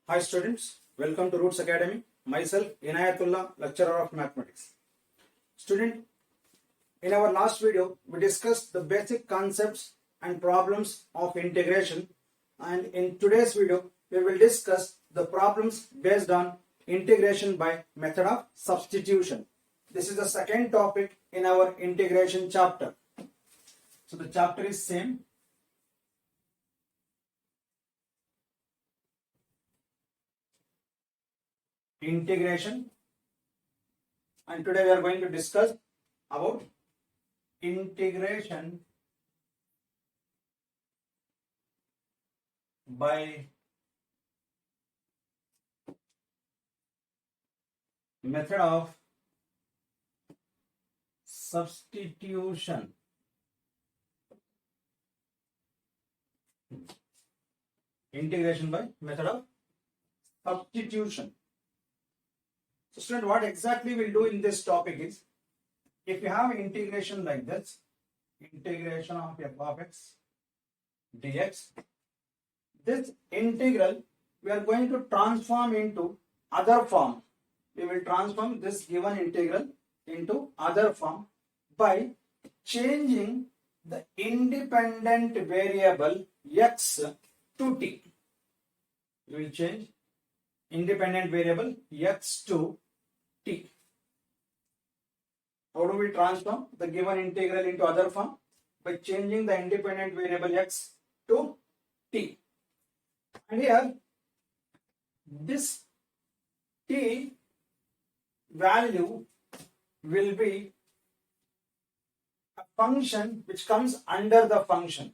Hi students, welcome to Roots Academy. Myself Inayatullah, lecturer of mathematics. Student, in our last video we discussed the basic concepts and problems of integration, and in today's video we will discuss the problems based on integration by method of substitution. This is the second topic in our integration chapter. So the chapter is same. Integration, and today we are going to discuss about integration by method of substitution. Integration by method of substitution. So student, what exactly we'll do in this topic is, if you have integration like this, integration of f of x dx, this integral we are going to transform into other form. We will transform this given integral into other form by changing the independent variable x to t. We will change independent variable x to t. How do we transform the given integral into other form? By changing the independent variable x to t. And here this t value will be a function which comes under the function.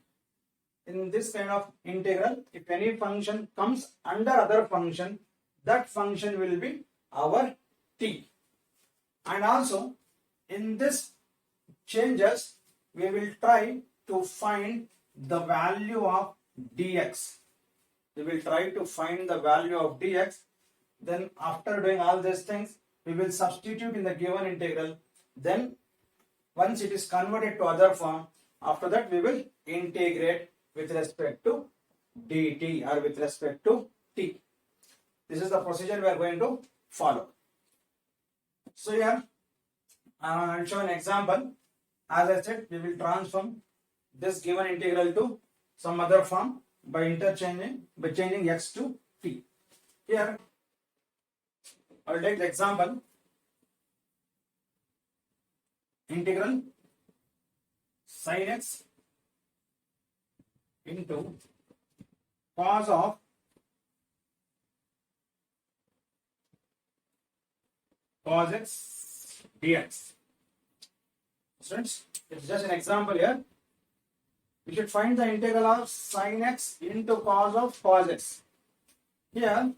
In this kind of integral, if any function comes under other function, that function will be our t. And also in this changes we will try to find the value of dx. We will try to find the value of dx. Then after doing all these things, we will substitute in the given integral. Then once it is converted to other form, after that we will integrate with respect to dt or with respect to t. This is the procedure we are going to follow. So here I will show an example. As I said, we will transform this given integral to some other form by changing x to t. Here I will take the example integral sin x into cos of cos x dx. Students, it's just an example here. We should find the integral of sin x into cos of cos x. Here,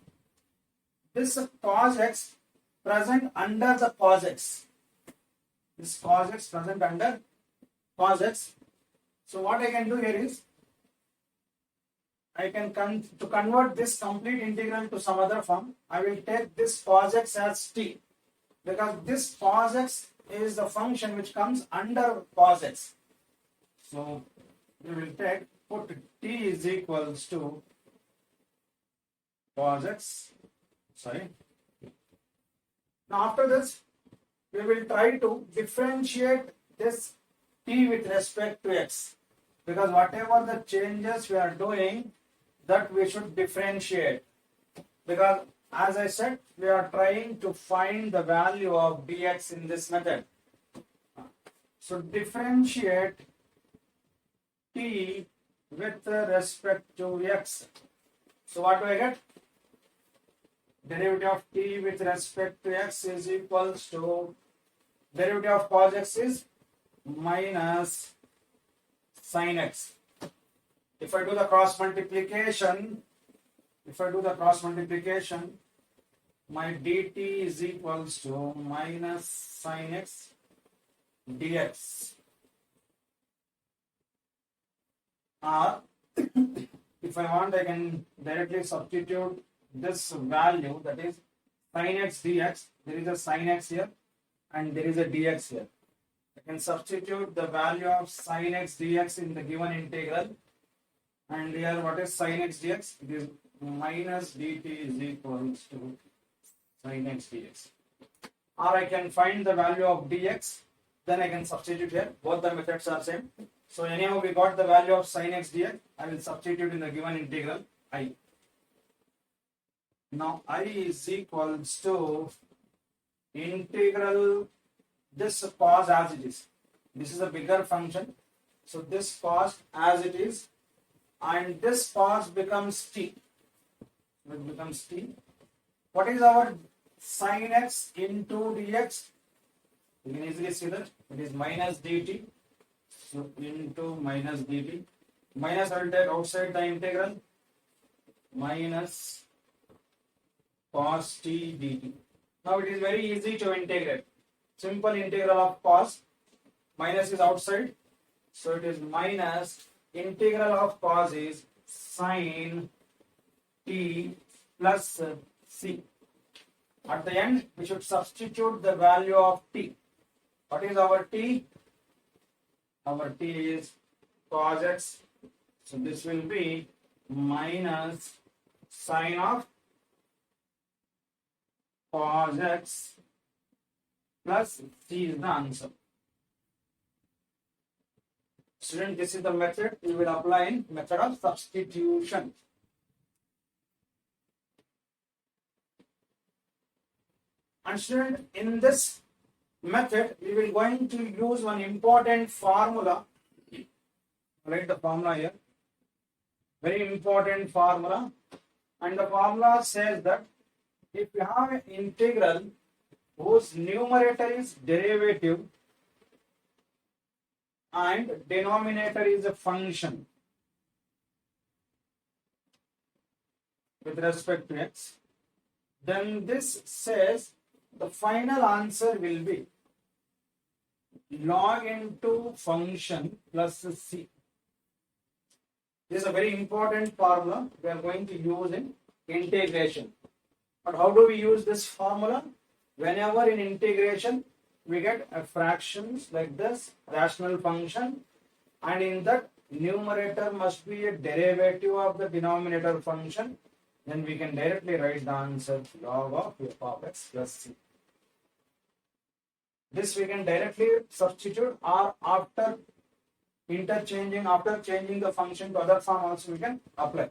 this cos x present under the cos x. This cos x present under cos x. So what I can do here is, I can convert this complete integral to some other form. I will take this cos x as t, because this cos x is the function which comes under cos x. So we will put t is equals to cos x. Now after this, we will try to differentiate this t with respect to x, because whatever the changes we are doing, that we should differentiate, because as I said, we are trying to find the value of dx in this method. So differentiate t with respect to x. So what do I get? Derivative of t with respect to x is equals to derivative of cos x is minus sin x. If I do the cross multiplication, my dt is equals to minus sin x dx. Or if I want, I can directly substitute this value, that is sin x dx. There is a sin x here and there is a dx here. I can substitute the value of sin x dx in the given integral, and here what is sin x dx? It is minus dt is equals to sin x dx. Or I can find the value of dx, then I can substitute here. Both the methods are same. So anyhow we got the value of sin x dx. I will substitute in the given integral I. Now I is equals to integral this cos as it is. This is a bigger function. So this cos as it is, and this cos becomes t. It becomes t. What is our sin x into dx? You can easily see that it is minus dt. So into minus dt. Minus I will take outside the integral. Minus cos t dt. Now it is very easy to integrate. Simple integral of cos. Minus is outside. So it is minus integral of cos is sin t plus c. At the end, we should substitute the value of t. What is our t? Our t is cos x. So this will be minus sin of cos x plus c is the answer. Student, this is the method we will apply in method of substitution. And student, in this method, we will going to use one important formula. Write the formula here. Very important formula. And the formula says that if you have an integral whose numerator is derivative and denominator is a function with respect to x, then this says the final answer will be log into function plus c. This is a very important formula we are going to use in integration. But how do we use this formula? Whenever in integration we get a fractions like this, rational function, and in that numerator must be a derivative of the denominator function, then we can directly write the answer log of f of x plus c. This we can directly substitute, or after changing the function to other form also we can apply.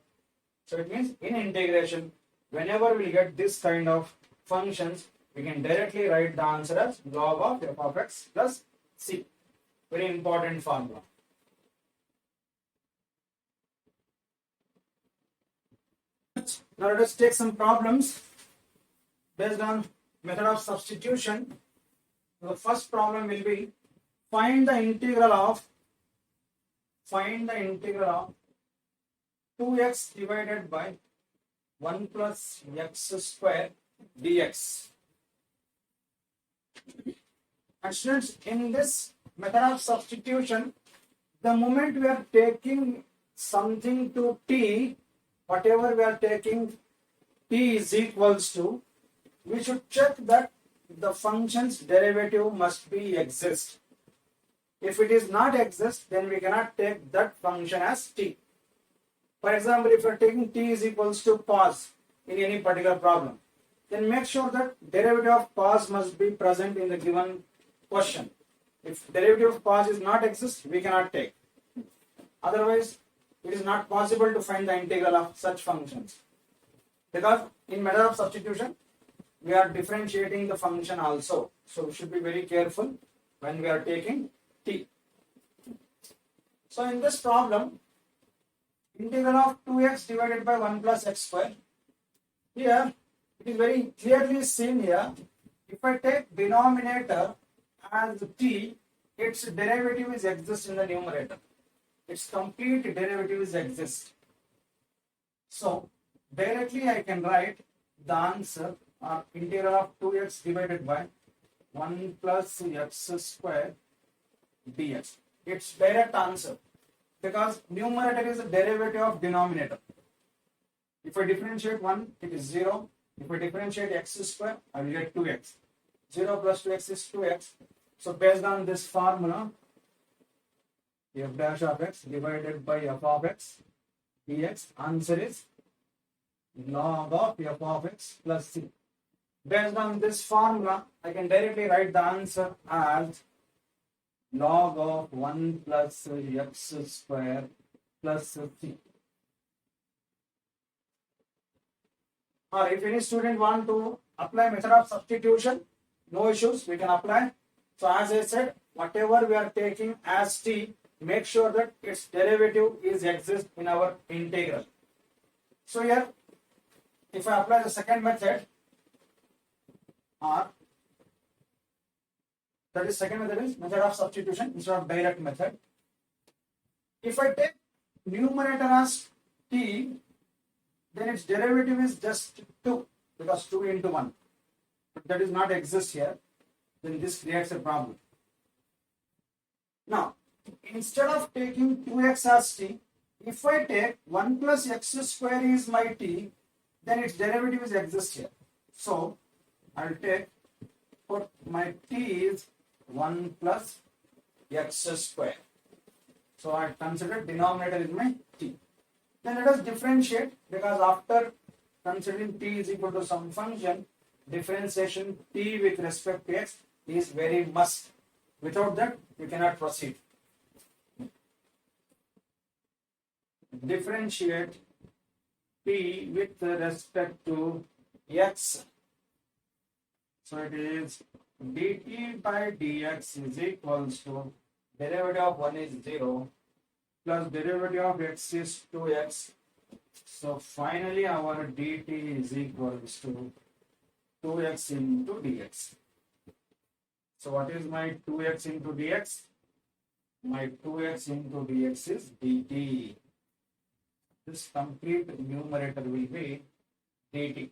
So it means in integration, whenever we get this kind of functions, we can directly write the answer as log of f of x plus c. Very important formula. Now let us take some problems based on method of substitution. The first problem will be find the integral of 2x divided by 1 plus x square dx. And students, in this method of substitution, the moment we are taking something to t, whatever we are taking t is equals to, we should check that the function's derivative must be exist. If it is not exist, then we cannot take that function as t. For example, if you are taking t is equals to cos in any particular problem, then make sure that derivative of cos must be present in the given question. If derivative of cos is not exist, we cannot take. Otherwise, it is not possible to find the integral of such functions. Because in method of substitution, we are differentiating the function also. So we should be very careful when we are taking t. So in this problem, integral of 2x divided by 1 plus x square. Here, it is very clearly seen here. If I take denominator as t, its derivative is exist in the numerator. Its complete derivative is exist. So directly I can write the answer or integral of 2x divided by 1 plus x square dx. It's direct answer because numerator is a derivative of denominator. If I differentiate 1, it is 0. If I differentiate x square, I will get 2x. 0 plus 2x is 2x. So based on this formula, f dash of x divided by f of x dx, answer is log of f of x plus c. Based on this formula, I can directly write the answer as log of 1 plus x square plus c. Or if any student want to apply method of substitution, no issues, we can apply. So as I said, whatever we are taking as t, make sure that its derivative is exist in our integral. So here, if I apply the second method, or that is second method is method of substitution instead of direct method. If I take numerator as t, then its derivative is just 2 because 2 into 1. But that is not exist here. Then this creates a problem. Now, instead of taking 2x as t, if I take 1 plus x square is my t, then its derivative is exist here. So, I'll take, put my t is 1 plus x square. So, I consider denominator is my t. Then let us differentiate, because after considering t is equal to some function, differentiation t with respect to x is very must. Without that, you cannot proceed. Differentiate t with respect to x. So it is dt by dx is equals to derivative of 1 is 0 plus derivative of x is 2x. So finally our dt is equals to 2x into dx. So what is my 2x into dx? My 2x into dx is dt. This complete numerator will be dt.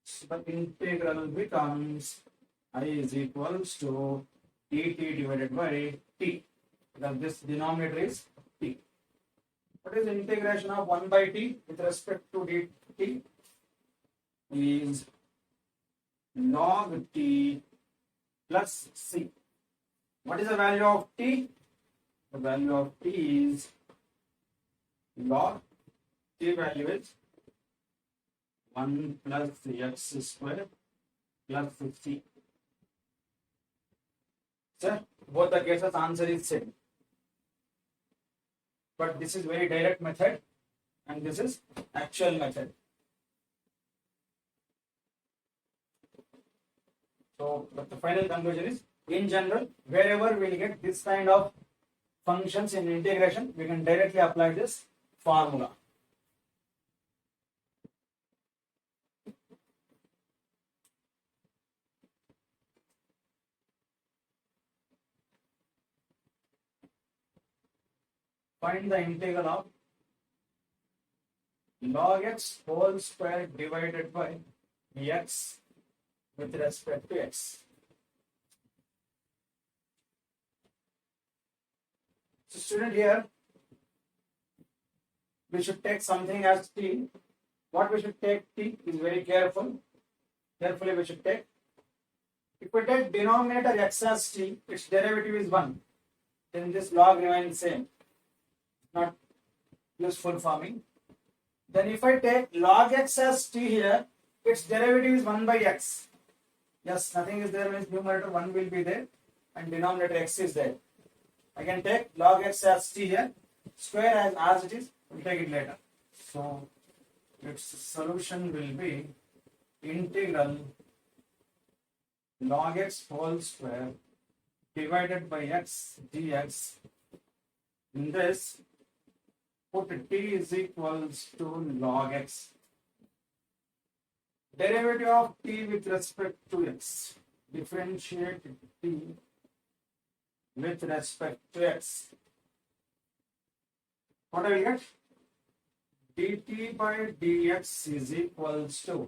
So the integral becomes I is equals to dt divided by t. Because this denominator is t. What is the integration of 1 by t with respect to dt? Is log t plus c. What is the value of t? The value of t is log t value is 1 plus x square plus c. Sir, both the cases answer is same. But this is very direct method and this is actual method. So, but the final conclusion is, in general, wherever we will get this kind of functions in integration, we can directly apply this formula. Find the integral of log x whole square divided by x with respect to x. So student, here we should take something as t. What we should take t is very careful. Carefully we should take. If we take denominator x as t, its derivative is 1. Then this log remains same. Not useful for me. Then if I take log x as t here, its derivative is 1 by x. Yes, nothing is there means numerator 1 will be there and denominator x is there. I can take log x as t here, square as it is, we'll take it later. So its solution will be integral log x whole square divided by x dx. In this, put t is equals to log x. Derivative of t with respect to x. Differentiate t with respect to x. What do we get? dt by dx is equals to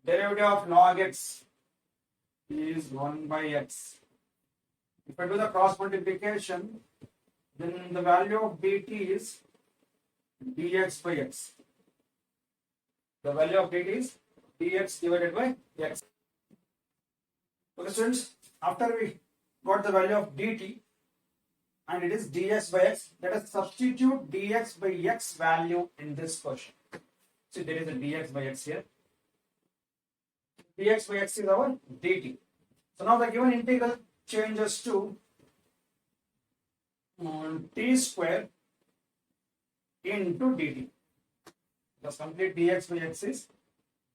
derivative of log x is 1 by x. If I do the cross multiplication, then the value of dt is dx by x. The value of dt is dx divided by x. Okay, students, after we got the value of dt and it is dx by x, let us substitute dx by x value in this question. So there is a dx by x here. Dx by x is our dt. So now the given integral changes to t square into dt. The complete dx by x is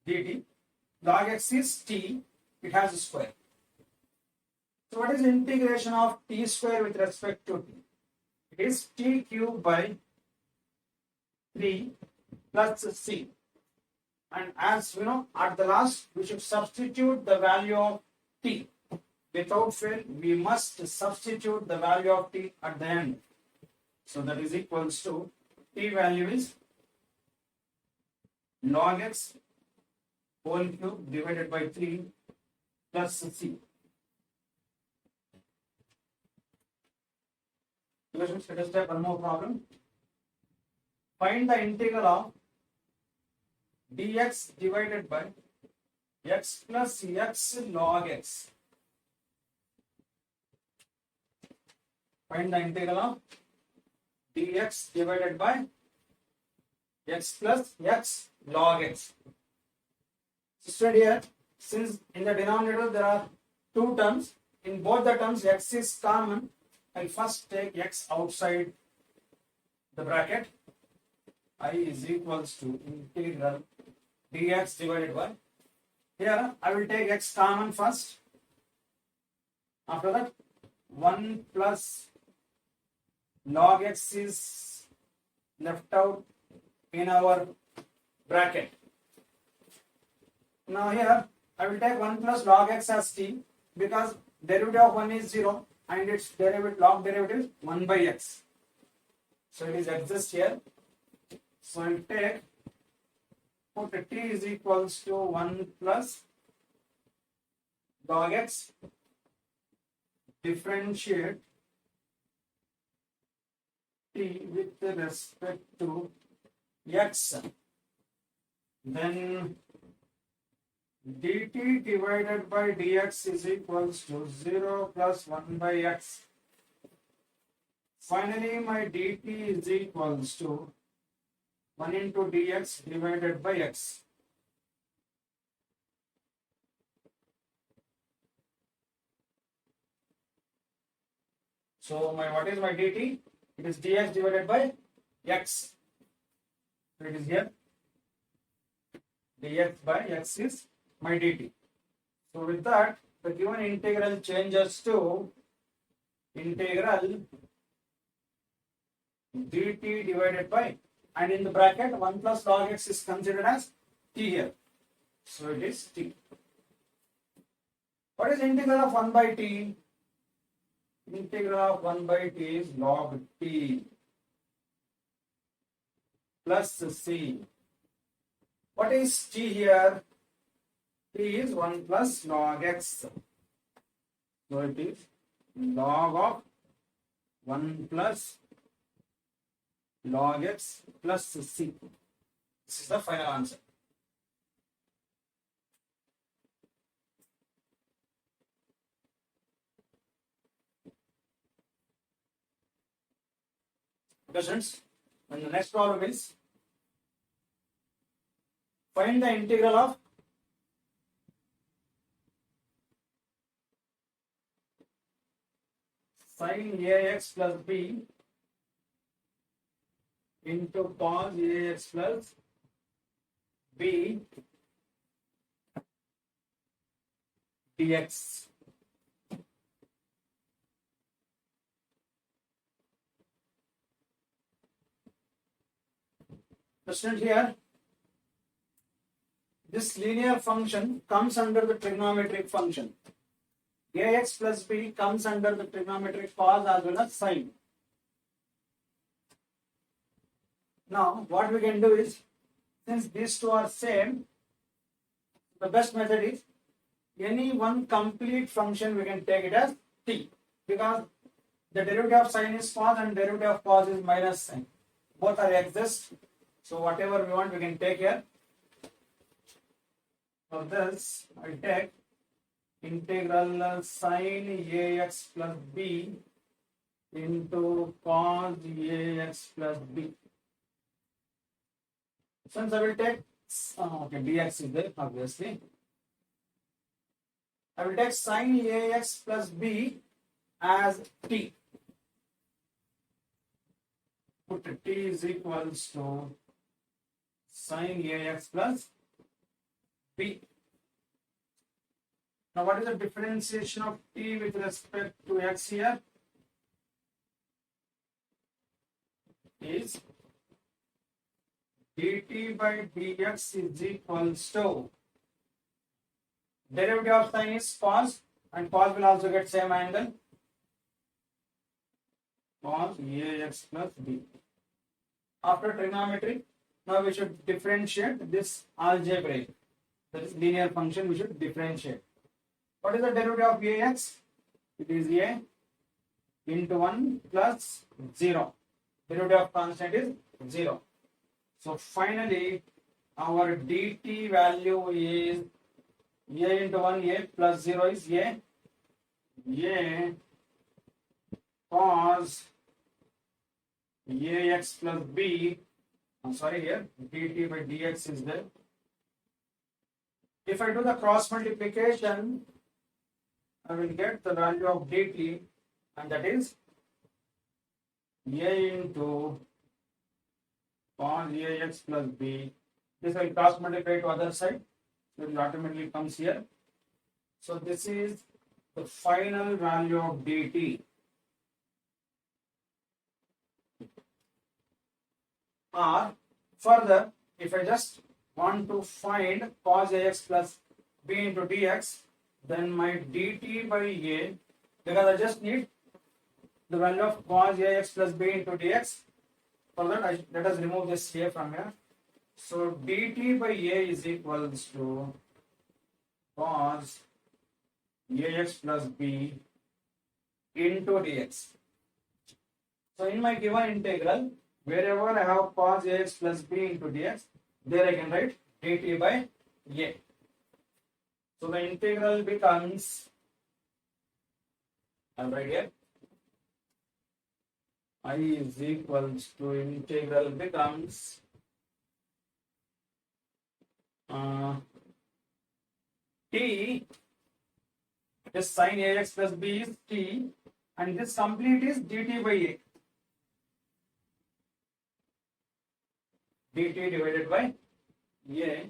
dt. Log x is t, it has a square. So what is the integration of t square with respect to t? It is t cube by 3 plus c. And as we know, at the last, we should substitute the value of t. Without fail, we must substitute the value of t at the end. So that is equals to t value is log x whole cube divided by 3 plus c. Let us take one more problem. Find the integral of dx divided by x plus x log x. Find the integral of dx divided by x plus x log x. So here, since in the denominator there are two terms, in both the terms x is common, I'll first take x outside the bracket. I is equals to integral dx divided by, here I will take x common first. After that 1 plus log x is left out in our bracket. Now here I will take 1 plus log x as t, because derivative of 1 is 0 and its log derivative is 1 by x. So it is exists here. So I will take, put t is equals to 1 plus log x, differentiate t with respect to x, then dt divided by dx is equals to 0 plus 1 by x. Finally, my dt is equals to 1 into dx divided by x. So what is my dt? It is dx divided by x. So it is here. Dx by x is my dt. So with that, the given integral changes to integral dt divided by, and in the bracket 1 plus log x is considered as t here. So it is t. What is integral of 1 by t? Integral of 1 by t is log t plus c. What is t here? T is 1 plus log x. So it is log of 1 plus log x plus c. This is the final answer. Questions? And the next problem is, find the integral of sin ax plus b into cos ax plus b dx. Question here. This linear function comes under the trigonometric function. Ax plus b comes under the trigonometric cos as well as sin. Now, what we can do is, since these two are same, the best method is any one complete function we can take it as t, because the derivative of sin is cos and derivative of cos is minus sin. Both are exist. So whatever we want we can take here. For this, I take integral sin ax plus b into cos ax plus b. Since I will take Okay, dx is there, obviously. I will take sin ax plus b as t. Put t is equals to sin ax plus b. Now, what is the differentiation of t with respect to x here? Is dt by dx is equals to derivative of sin is cos, and cos will also get same angle, cos ax plus b. After trigonometry, now we should differentiate this algebraic, that is linear function, we should differentiate. What is the derivative of ax? It is a into 1 plus 0. Derivative of constant is 0. So finally, our dt value is a into 1, a plus 0 is a cos ax plus b. I'm sorry, here dt by dx is there. If I do the cross multiplication, I will get the value of dt, and that is a into cos ax plus b. This will cross multiply to other side, so it automatically comes here. So this is the final value of dt. Or further, if I just want to find cos ax plus b into dx, then my dt by a, because I just need the value of cos ax plus b into dx. For that, let us remove this here from here. So dt by a is equals to cos ax plus b into dx. So in my given integral, wherever I have cos ax plus b into dx, there I can write dt by a. So the integral becomes, I'll write here, I is equals to integral becomes t, this sin ax plus b is t, and this complete is dt by a. dt divided by a.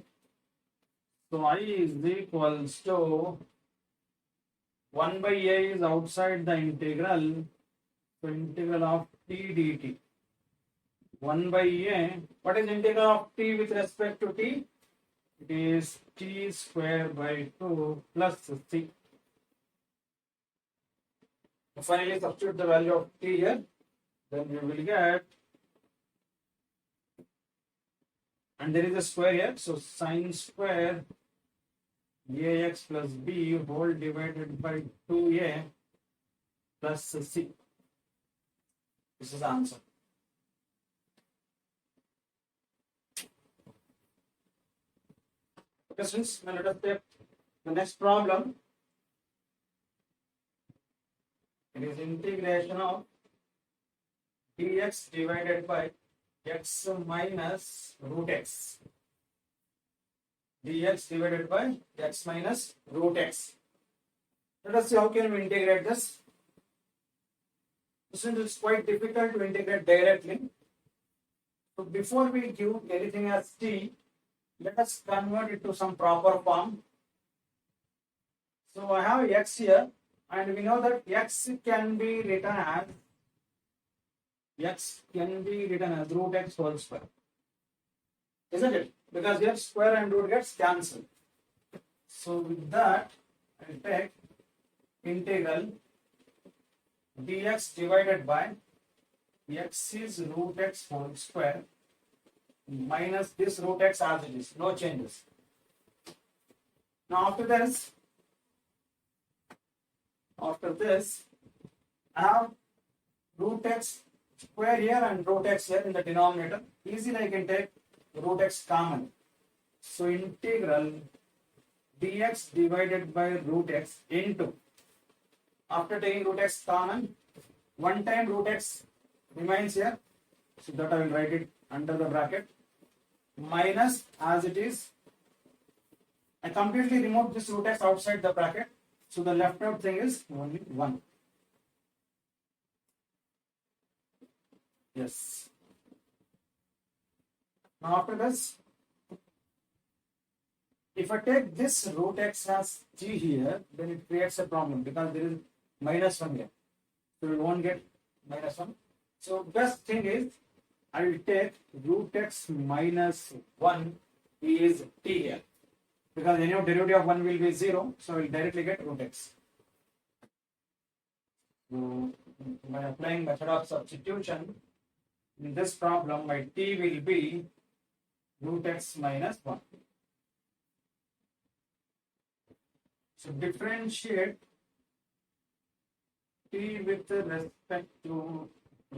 So I is equals to 1 by a is outside the integral. So integral of t dt. 1 by a. What is integral of t with respect to t? It is t square by 2 plus c. Finally, substitute the value of t here. Then you will get, and there is a square here, so sin square ax plus b whole divided by 2a plus c. This is the answer. Okay, students, now let us take the next problem. It is integration of dx divided by x minus root x. Dx divided by x minus root x. Let us see how can we integrate this. Since it's quite difficult to integrate directly, so before we give anything as t, let us convert it to some proper form. So I have x here, and we know that x can be written as root x whole square, isn't it? Because here square and root gets cancelled. So with that, I will take integral dx divided by x is root x whole square minus this root x as it is, no changes. Now after this, I have root x square here and root x here in the denominator. Easily I can take root x common. So integral dx divided by root x into, after taking root x common, one time root x remains here, so that I will write it under the bracket, minus as it is. I completely removed this root x outside the bracket. So the left out thing is only 1. Yes. Now after this, if I take this root x as g here, then it creates a problem because there is minus 1 here. So we won't get minus 1. So best thing is I will take root x minus 1 is t here. Because any derivative of 1 will be 0, so I will directly get root x. So by applying method of substitution, in this problem my t will be root x minus 1. So differentiate t with respect to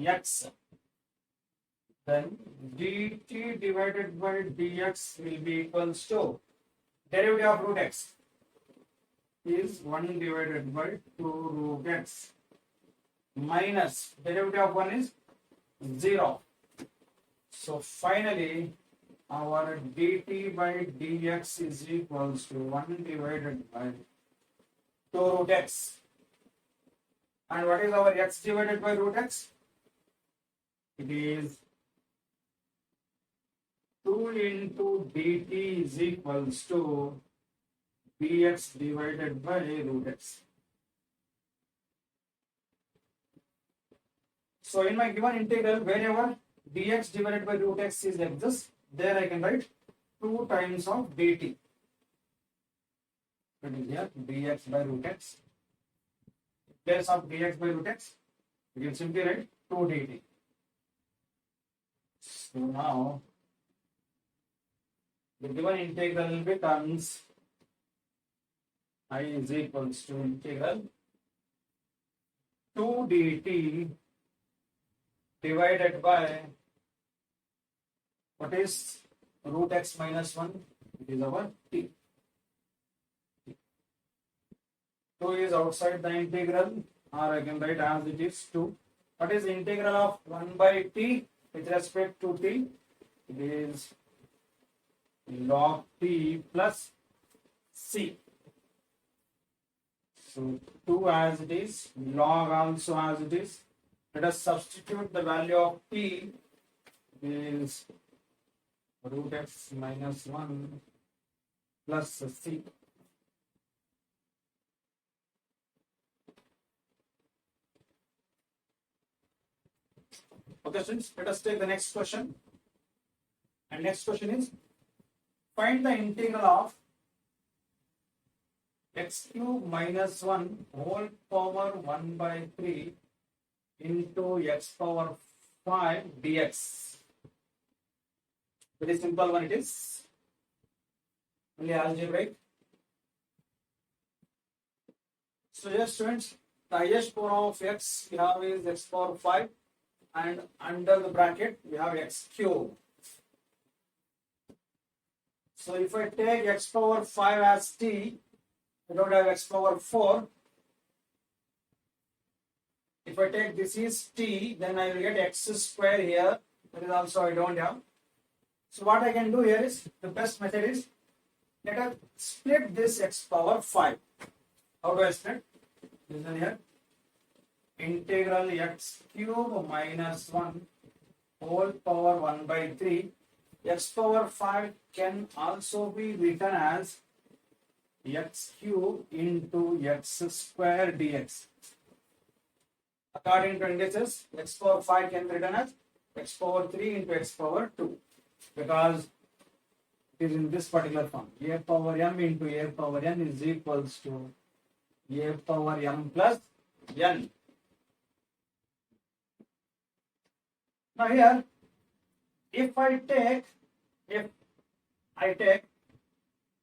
x. Then dt divided by dx will be equals to derivative of root x is 1 divided by 2 root x minus derivative of 1 is 0. So finally our dt by dx is equals to 1 divided by 2 root x. And what is our x divided by root x? It is 2 into dt is equals to dx divided by root x. So in my given integral, wherever dx divided by root x is exists, there I can write 2 times of dt. It is here dx by root x. In place of dx by root x, we can simply write 2 dt. So now the given integral becomes I is equals to integral 2 dt divided by what is root x minus 1? It is our t. 2 is outside the integral, or I can write as it is 2. What is the integral of 1 by t with respect to t? It is log t plus c. So 2 as it is, log also as it is. Let us substitute the value of t is root x minus 1 plus c. Okay, students, let us take the next question. And next question is, find the integral of x cube minus 1 whole power 1 by 3 into x power 5 dx. Very simple one it is. Only algebraic. So yes, students, the highest power of x we have is x power 5, and under the bracket we have x cube. So if I take x power 5 as t, I don't have x power 4. If I take this is t, then I will get x square here. That is also I don't have. So what I can do here is, the best method is, let us split this x power 5. How do I split? Listen here. Integral x cube minus 1 whole power 1 by 3. X power 5 can also be written as x cube into x square dx. According to indices, x power 5 can be written as x power 3 into x power 2, because it is in this particular form. A power m into a power n is equals to a power m plus n. Now here, if I take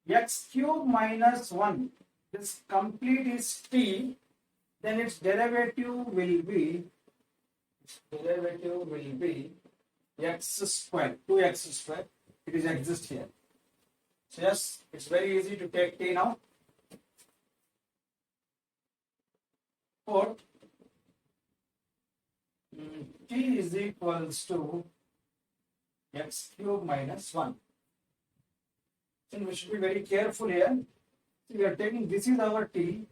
x cube minus 1, this complete is t, then its derivative will be x square, 2x square. It is exist here. So yes, it's very easy to take t now. Put t is equals to x cube minus 1. So we should be very careful here. So we are taking this is our t,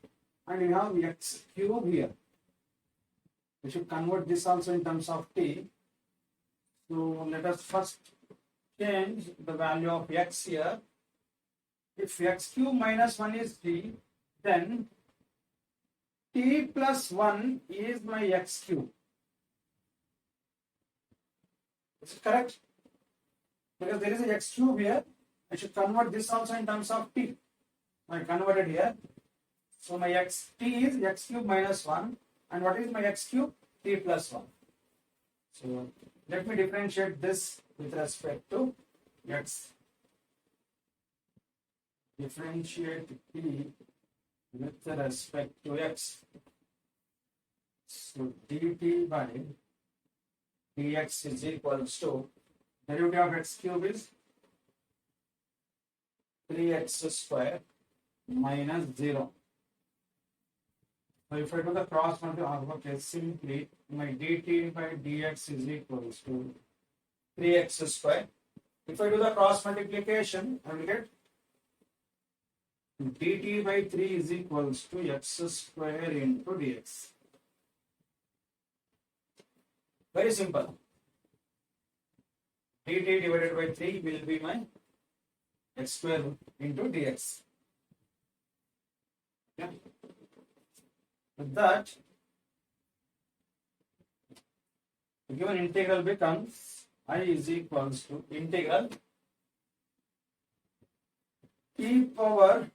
and we have x cube here. We should convert this also in terms of t. So let us first change the value of x here. If x cube minus 1 is t, then t plus 1 is my x cube. Is it correct? Because there is a x cube here, I should convert this also in terms of t. I converted here. So my t is x cube minus 1. And what is my x cube? T plus 1. So let me differentiate this with respect to x. Differentiate t with respect to x. So dt by dx is equals to derivative of x cube is 3x square minus 0. So if I do the cross multiplication, simply my dt by dx is equals to 3x square. If I do the cross multiplication, I will get dt by 3 is equals to x square into dx. Very simple. Dt divided by 3 will be my x square into dx. Okay. With that, the given integral becomes I is equals to integral t power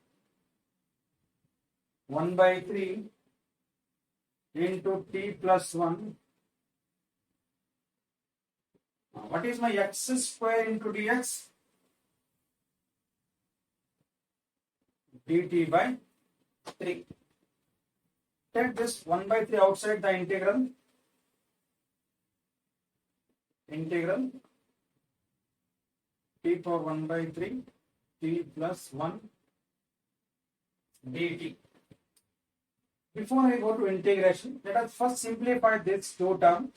1 by 3 into t plus 1. What is my x square into dx? dt by 3. Take this 1 by 3 outside the integral. Integral t power 1 by 3 t plus 1 dt. Before I go to integration, let us first simplify this two terms,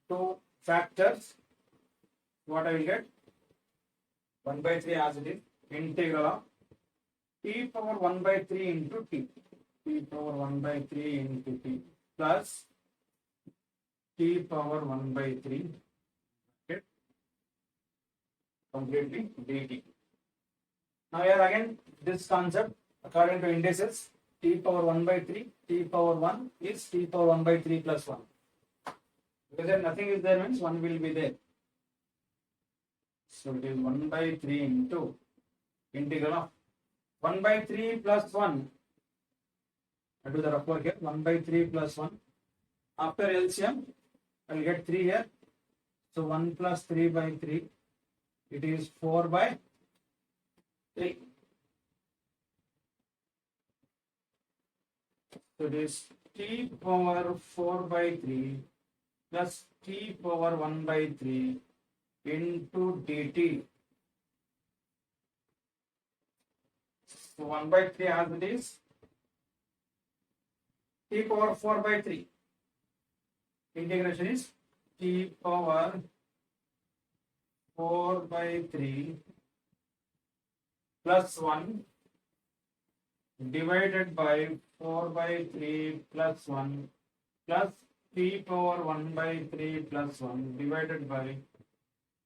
two factors. What I will get? 1 by 3 as it is. Integral of t power 1 by 3 into t. T power 1 by 3 into t plus t power 1 by 3 okay, completely dt. Now here again this concept according to indices t power 1 by 3 t power 1 is t power 1 by 3 plus 1. Because there nothing is there means 1 will be there. So it is 1 by 3 into integral of 1 by 3 plus 1. I do the rough work here. 1 by 3 plus 1. After LCM, I will get 3 here. So 1 plus 3 by 3. It is 4 by 3. So it is t power 4 by 3 plus t power 1 by 3 into dt. So 1 by 3 as it is. T power 4 by 3. Integration is t power 4 by 3 plus 1 divided by 4 by 3 plus 1 plus t power 1 by 3 plus 1 divided by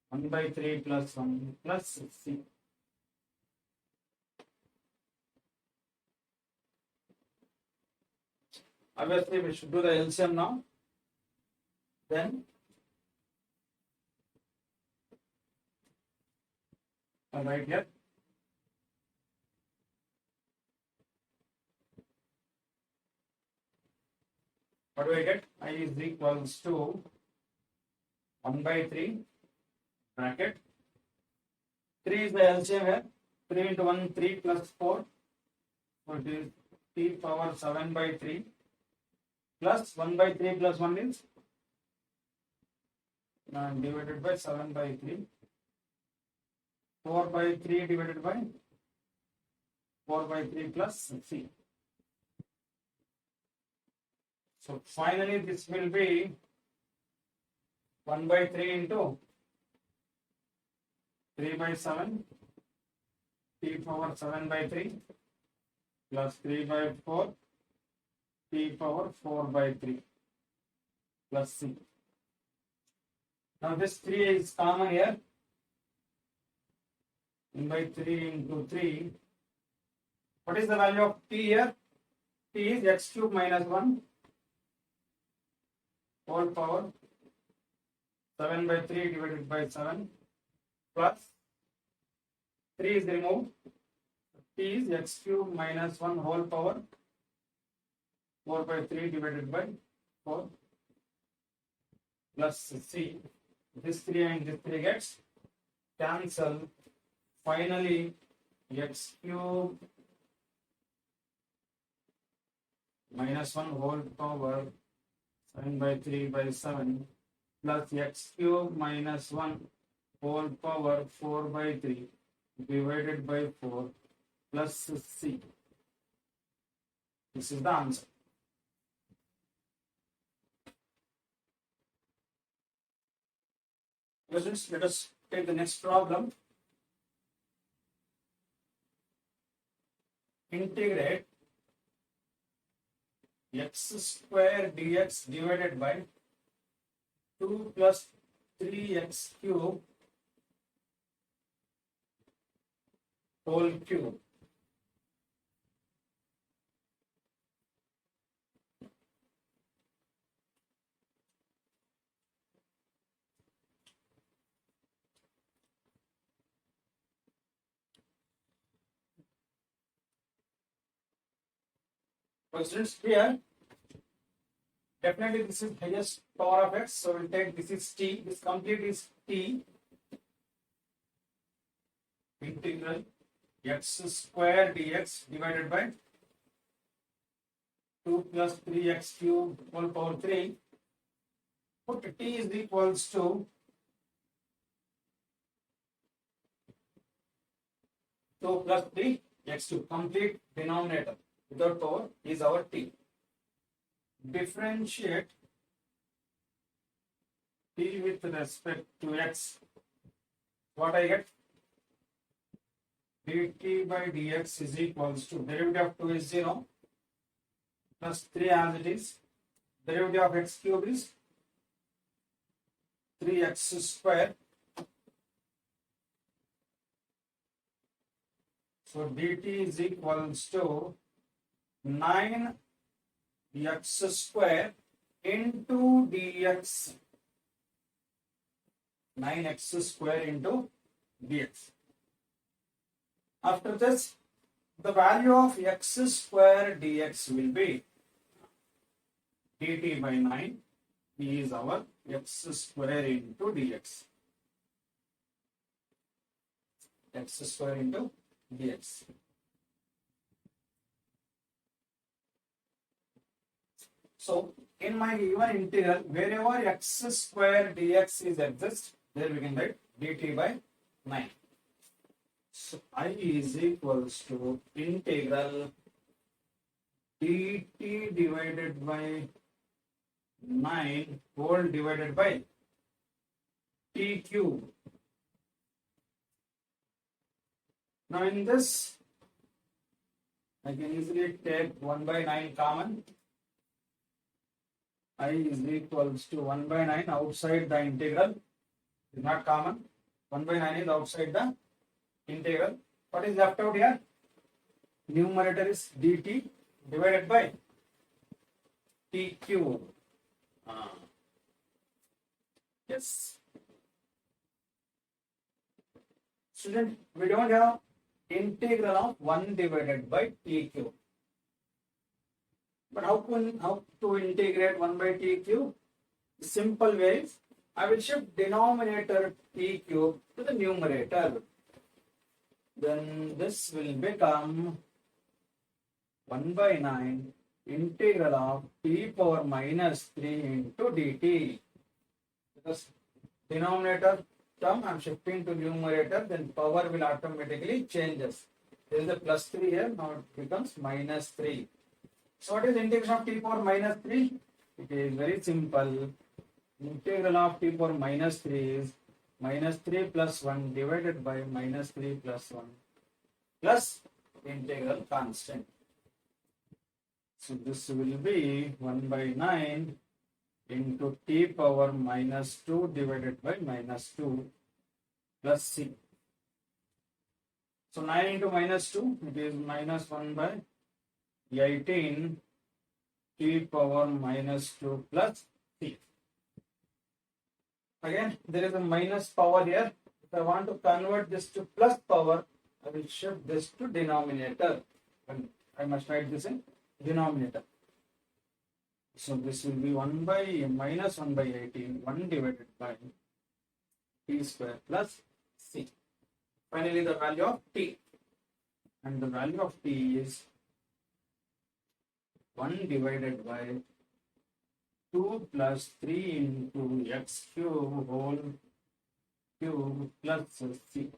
1 by 3 plus 1 plus c. Obviously, we should do the LCM now. Then, I'll write here. What do I get? I is equals to 1 by 3 bracket. 3 is the LCM here. 3 into 1, 3 plus 4. So it is t power 7 by 3. Plus 1 by 3 plus 1 is divided by 7 by 3. 4 by 3 divided by 4 by 3 plus c. So finally this will be 1 by 3 into 3 by 7 power 7 by 3 plus 3 by 4 t power 4 by 3 plus c. Now this 3 is common here. 1 by 3 into 3. What is the value of t here? T is x cube minus 1 whole power 7 by 3 divided by 7 plus 3 is removed. T is x cube minus 1 whole power 4 by 3 divided by 4 plus c. This 3 and this 3 gets cancel. Finally, x cube minus 1 whole power 7 by 3 by 7 plus x cube minus 1 whole power 4 by 3 divided by 4 plus c. This is the answer. Let us take the next problem. Integrate x square dx divided by 2 plus 3x cube whole cube. Students, here definitely this is highest power of x, so we'll take this is t, this complete is t integral x square dx divided by 2 plus 3x cube whole power 3. Put t is equals to 2 plus 3x cube, complete denominator without power is our t. Differentiate t with respect to x. What I get? dt by dx is equals to derivative of 2 is 0 plus 3 as it is. Derivative of x cube is 3x square. So dt is equals to 9x square into dx. 9x square into dx. After this, the value of x square dx will be dt by 9 is our x square into dx. X square into dx. So, in my given integral, wherever x square dx is exist, there we can write dt by 9. So, I is equals to integral dt divided by 9 whole divided by t cube. Now, in this, I can easily take 1 by 9 common. I is equals to 1 by 9 outside the integral is not common. 1 by 9 is outside the integral. What is left out here? Numerator is dt divided by t cube. Yes. Student, we don't have integral of 1 divided by t cube. But how to integrate 1 by t cube? The simple way is I will shift denominator t cube to the numerator. Then this will become 1 by 9 integral of t power minus 3 into dt. Because denominator term I am shifting to numerator, then power will automatically changes. There is a plus 3 here, now it becomes minus 3. So what is integration of t power minus 3? It is very simple. Integral of t power minus 3 is minus 3 plus 1 divided by minus 3 plus 1 plus integral constant. So this will be 1 by 9 into t power minus 2 divided by minus 2 plus c. So 9 into minus 2, it is minus 1 by 18 t power minus 2 plus c. Again, there is a minus power here. If I want to convert this to plus power, I will shift this to denominator. And I must write this in denominator. So this will be 1 by minus 1 by 18, 1 divided by t square plus c. Finally, the value of t. And the value of t is 1 divided by 2 plus 3 into x cube whole cube plus c.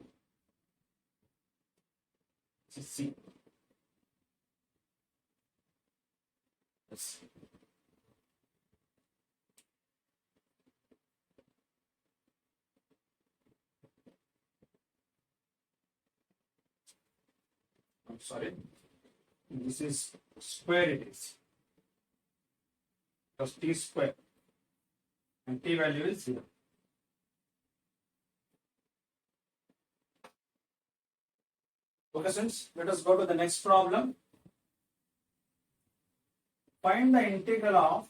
C. Yes. I'm sorry. This is square it is. Plus t square. And t value is 0. Okay, friends, let us go to the next problem. Find the integral of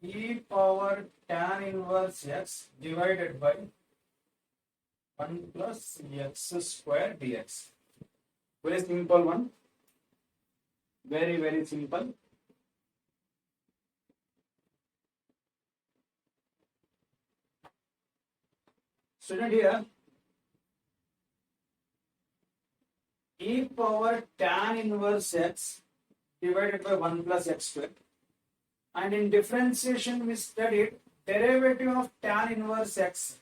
e power tan inverse x divided by 1 plus x square dx. Very simple one. Very, very simple. Student here, e power tan inverse x divided by 1 plus x square. And in differentiation we studied derivative of tan inverse x.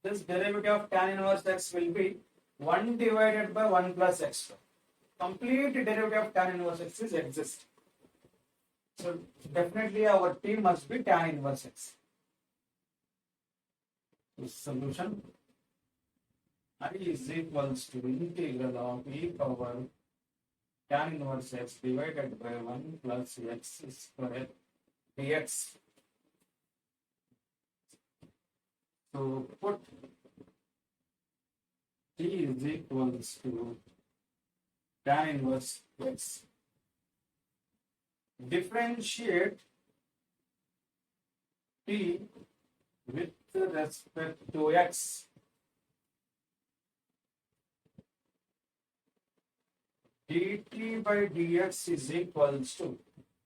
This derivative of tan inverse x will be 1 divided by 1 plus x square. Complete derivative of tan inverse x is exist. So definitely our t must be tan inverse x. This solution I is equals to integral of e power tan inverse x divided by 1 plus x square dx. So put t is equals to tan inverse x. Differentiate t with respect to x. dt by dx is equals to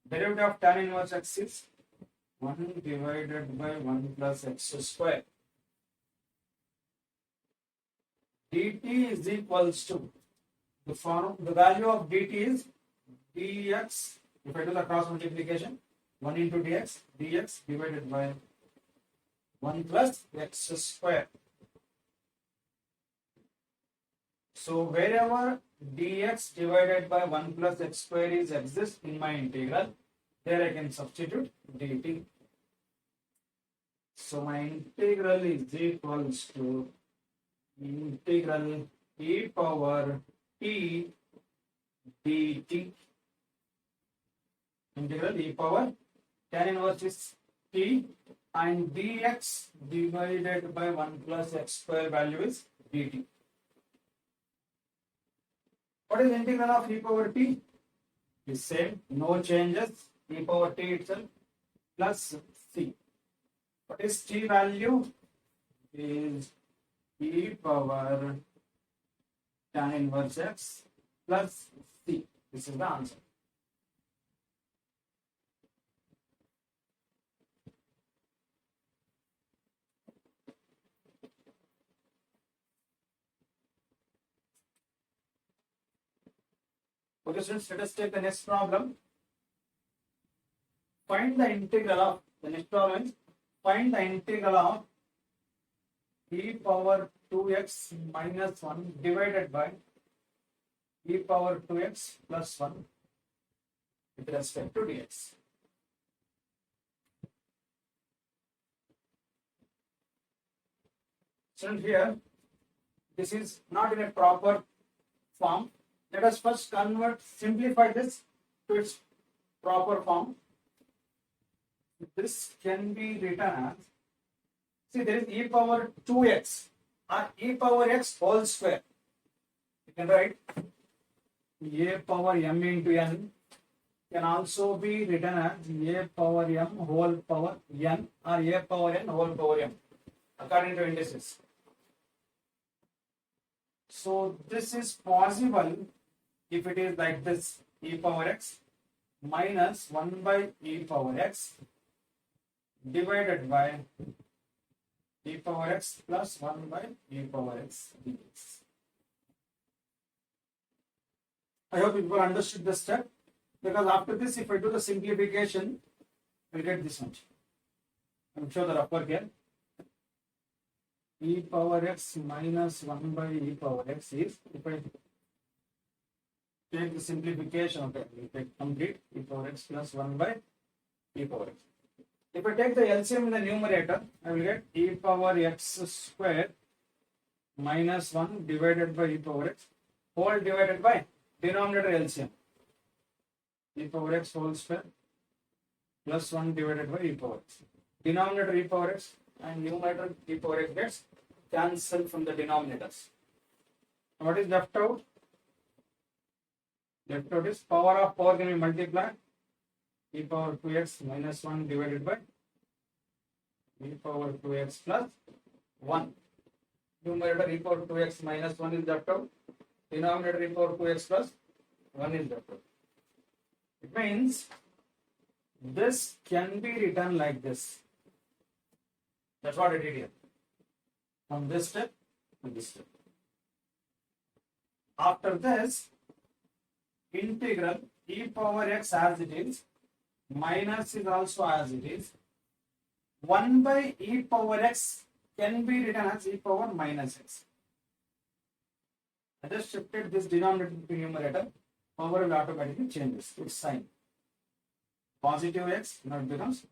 derivative of tan inverse x is 1 divided by 1 plus x square. dt is equals to the value of dt is dx. If I do the cross multiplication, 1 into dx divided by 1 plus x square. So wherever dx divided by 1 plus x square is exists in my integral, there I can substitute dt. So my integral is equals to integral e power t dt. Integral e power tan inverse is t and dx divided by 1 plus x square value is dt. What is integral of e power t? The same, no changes, e power t itself plus c. What is t value? Is e power tan inverse x plus c. This is the answer. Okay, students, let us take the next problem. Find the integral of the next problem is find the integral of e power 2x minus 1 divided by e power 2x plus 1 with respect to dx. So here This is not in a proper form. Let us first simplify this to its proper form. This can be written as, see, there is e power 2x or e power x whole square. You can write a power m into n, can also be written as a power m whole power n or a power n whole power m according to indices. So this is possible if it is like this, e power x minus 1 by e power x divided by e power x plus 1 by e power x dx. I hope people understood this step, because after this, if I do the simplification, we'll get this much. I'm sure the upper here. E power x minus 1 by e power x is, if I take the simplification, okay, we take complete e power x plus 1 by e power x. If I take the LCM in the numerator, I will get e power x square minus 1 divided by e power x whole divided by denominator LCM. E power x whole square plus 1 divided by e power x. Denominator e power x and numerator e power x gets cancelled from the denominators. What is left out? Left out is power of power can be multiplied. E power 2x minus 1 divided by e power 2x plus 1. Numerator e power 2x minus 1 is left out. Denominator e power 2x plus 1 is left out. It means this can be written like this. That's what I did here. From this step to this step. After this, integral e power x as it is, minus is also as it is. 1 by e power x can be written as e power minus x. I just shifted this denominator to numerator. Power will automatically changes its sign. Positive x, now it becomes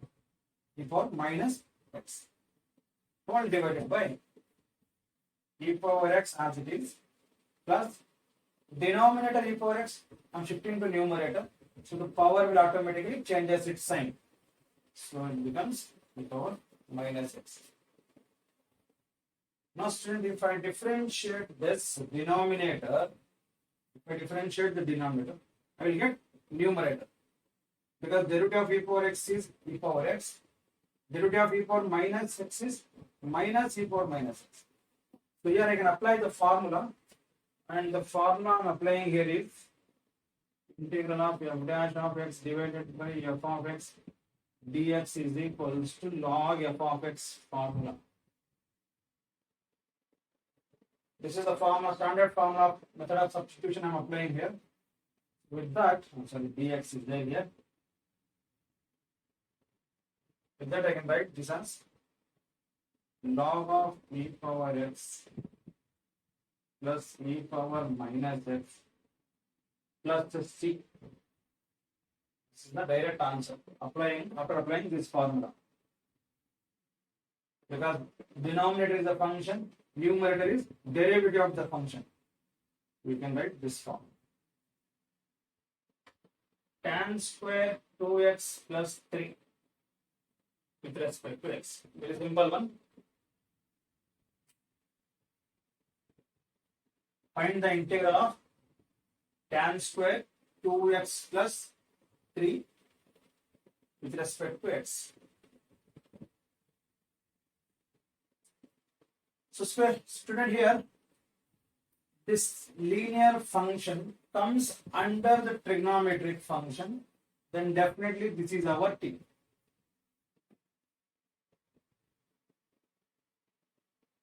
e power minus x. Whole divided by e power x as it is plus denominator e power x, I am shifting to numerator. So the power will automatically changes its sign. So it becomes e power minus x. Now student, if I differentiate this denominator, if I differentiate the denominator, I will get numerator. Because derivative of e power x is e power x. Derivative of e power minus x is minus e power minus x. So here I can apply the formula, and the formula I am applying here is integral of f dash of x divided by f of x dx is equals to log f of x formula. This is the formula, standard formula of method of substitution I am applying here. With that, dx is there here. With that I can write this as log of e power x plus e power minus x plus c. This is the direct answer after applying this formula. Because denominator is a function, numerator is derivative of the function. We can write this form. Tan square 2x plus 3 with respect to x. Very simple one. Find the integral of tan square 2x plus 3 with respect to x. So student, here this linear function comes under the trigonometric function, then definitely this is our t.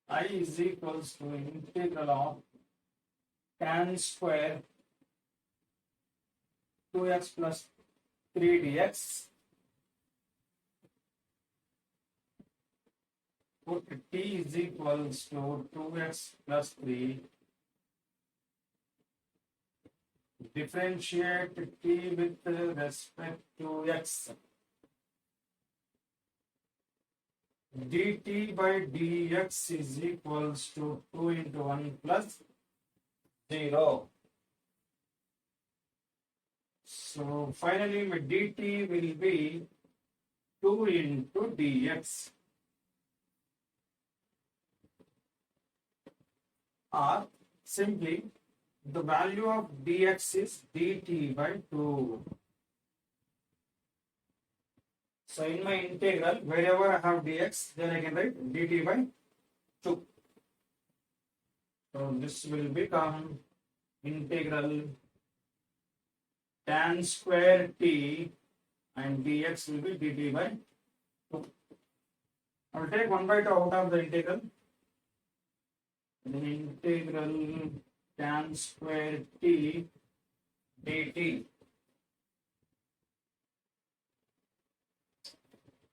I is equals to integral of tan square 2x plus 3 dx. Put t is equals to 2x plus 3. Differentiate t with respect to x. dt by dx is equals to 2 into 1 plus 0. So finally my dt will be 2 into dx, or simply the value of dx is dt by 2. So in my integral, wherever I have dx, then I can write dt by 2. So this will become integral tan square t, and dx will be dt by 2. I will take 1 by 2 out of the integral. Then integral tan square t dt.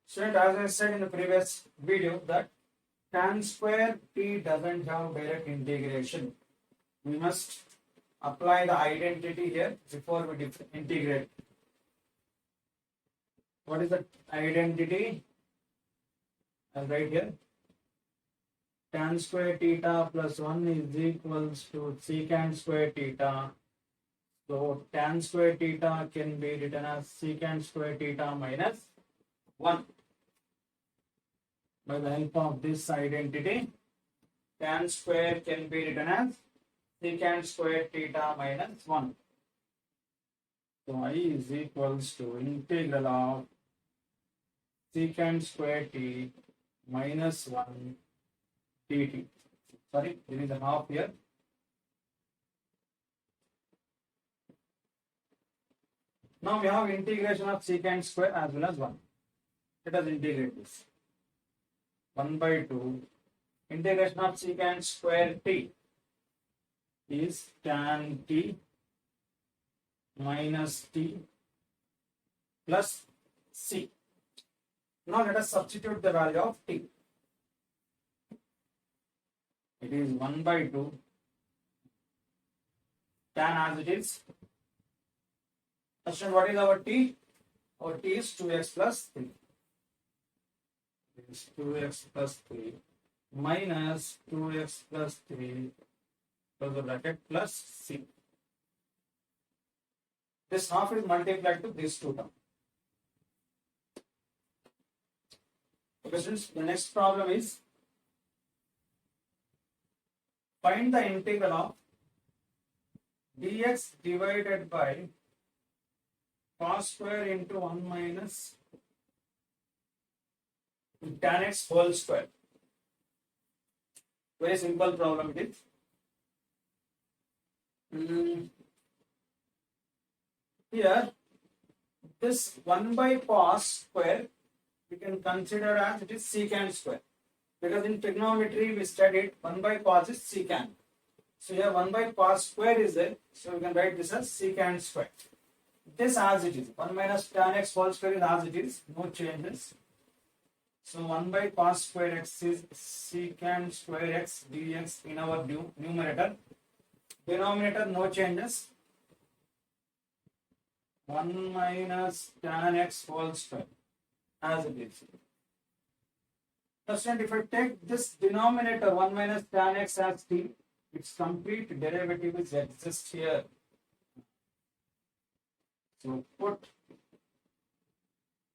So as I said in the previous video that tan square t doesn't have direct integration. We must apply the identity here before we integrate. What is the identity? I'll write here. Tan square theta plus 1 is equals to secant square theta. So tan square theta can be written as secant square theta minus 1. By the help of this identity, tan square can be written as secant square theta minus 1. So I is equals to integral of secant square t minus 1 dt. Sorry, there is a half here. Now we have integration of secant square as well as 1. Let us integrate this. 1 by 2. Integration of secant square t is tan t minus t plus c. Now let us substitute the value of t. It is 1 by 2 tan as it is. Question, what is our t? Our t is 2x plus 3. It is 2x plus 3 minus 2x plus 3 close the bracket plus c. This half is multiplied to these two terms. Okay, students, the next problem is find the integral of dx divided by cos square into 1 minus tan x whole square. Very simple problem it is. Here, this 1 by cos square we can consider as it is secant square, because in trigonometry we studied 1 by cos is secant. So here 1 by cos square is there, so we can write this as secant square. This as it is, 1 minus tan x whole square is as it is, no changes. So 1 by cos square x is secant square x dx in our numerator. Denominator no changes. 1 minus tan x whole square as it is. First, if I take this denominator 1 minus tan x as t, its complete derivative is exist here. So put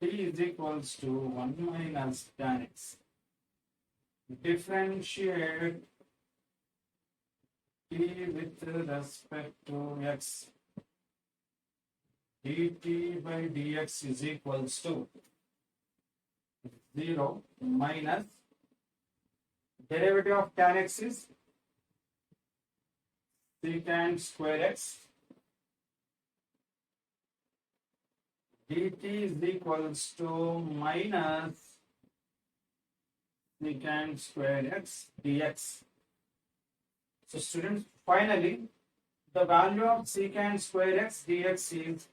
t is equals to 1 minus tan x. Differentiate t with respect to x. dt by dx is equals to 0 minus derivative of tan x is secant square x. dt is equals to minus secant square x dx. So students, finally the value of secant square x dx is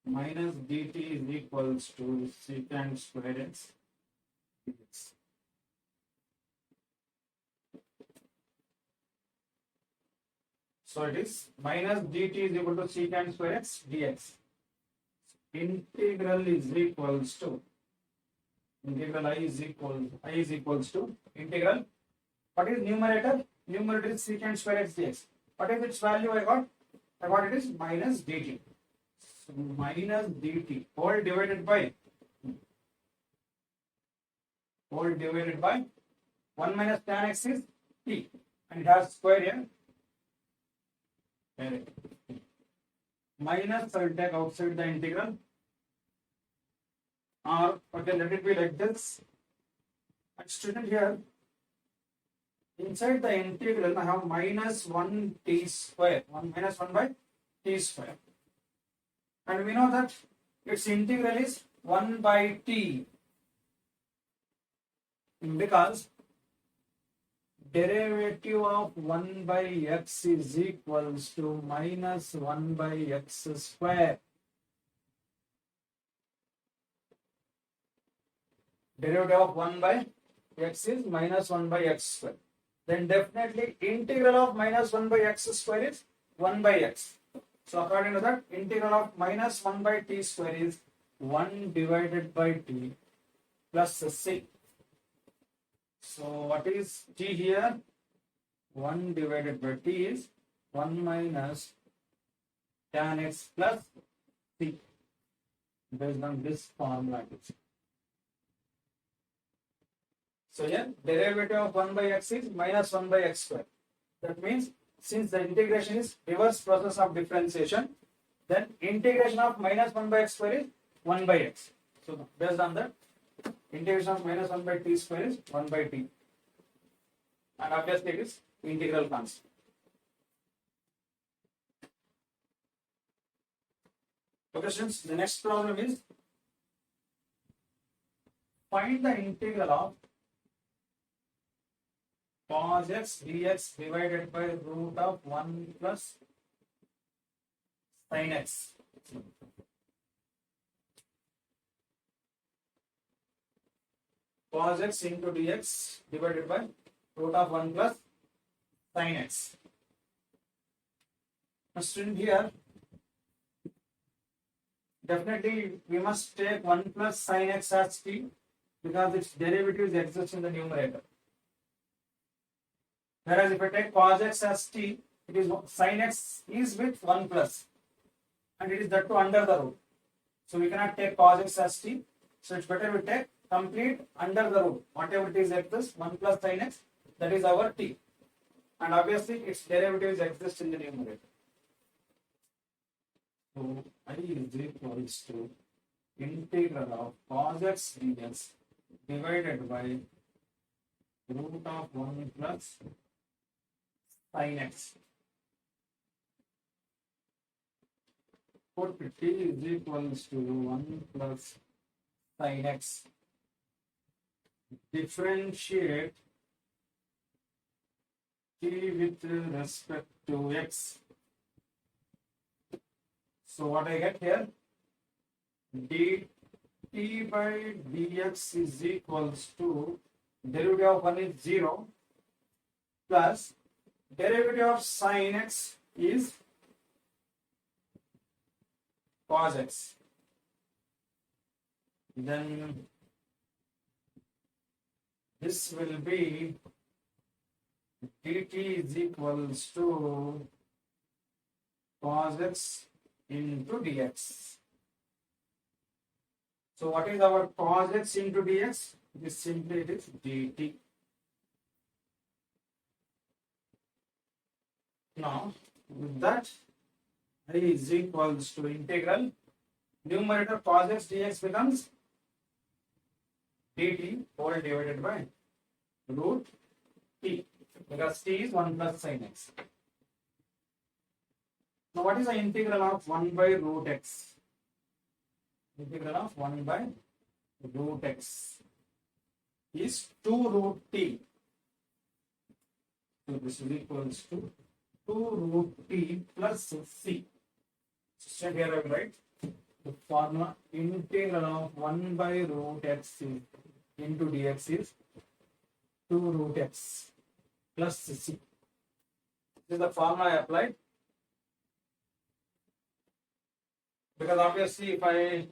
minus dt is equals to secant square x dx. So it is minus dt is equal to secant square x dx. Integral is equals to Integral I is equals to integral. What is numerator? Numerator is secant square x dx. What is its value I got? I got it is minus dt. So minus dt all divided by 1 minus tan x is t, and it has square here. Minus, I will take outside the integral, or okay, let it be like this. And student here, inside the integral I have minus 1 t square, 1 minus 1 by t square, and we know that its integral is 1 by t, because derivative of 1 by x is equals to minus 1 by x square. Derivative of 1 by x is minus 1 by x square. Then definitely integral of minus 1 by x square is 1 by x. So according to that, integral of minus 1 by t square is 1 divided by t plus c. So what is t here? 1 divided by t is 1 minus tan x plus c, based on this formula. So here derivative of 1 by x is minus 1 by x square. That means since the integration is reverse process of differentiation, then integration of minus 1 by x square is 1 by x. So based on that, integration of minus 1 by t square is 1 by t, and obviously it is integral constant. Okay students, the next problem is find the integral of cos x dx divided by root of 1 plus sin x. Cos x into dx divided by root of 1 plus sin x. Now student here, definitely we must take 1 plus sin x as t, because its derivatives exist in the numerator. Whereas if I take cos x as t, it is sin x is with 1 plus, and it is that too under the root. So we cannot take cos x as t. So it's better we take complete under the root. Whatever it is exists, 1 plus sin x, that is our t. And obviously its derivatives exist in the numerator. So I is equals to integral of cos x dx divided by root of 1 plus sin x. Put t is equals to 1 plus sin x. Differentiate t with respect to x. So what I get here, dt by dx is equals to derivative of 1 is 0 plus derivative of sin x is cos x. Then this will be dt is equals to cos x into dx. So what is our cos x into dx? This simply it is dt. Now with that, I is equals to integral numerator cos x dx becomes dt all divided by root t, because t is 1 plus sin x. Now what is the integral of 1 by root x? Integral of 1 by root x is 2 root t. So this is equals to 2 root t plus c. So here I will write the formula. Integral of 1 by root x into dx is 2 root x plus c. This is the formula I applied, because obviously if I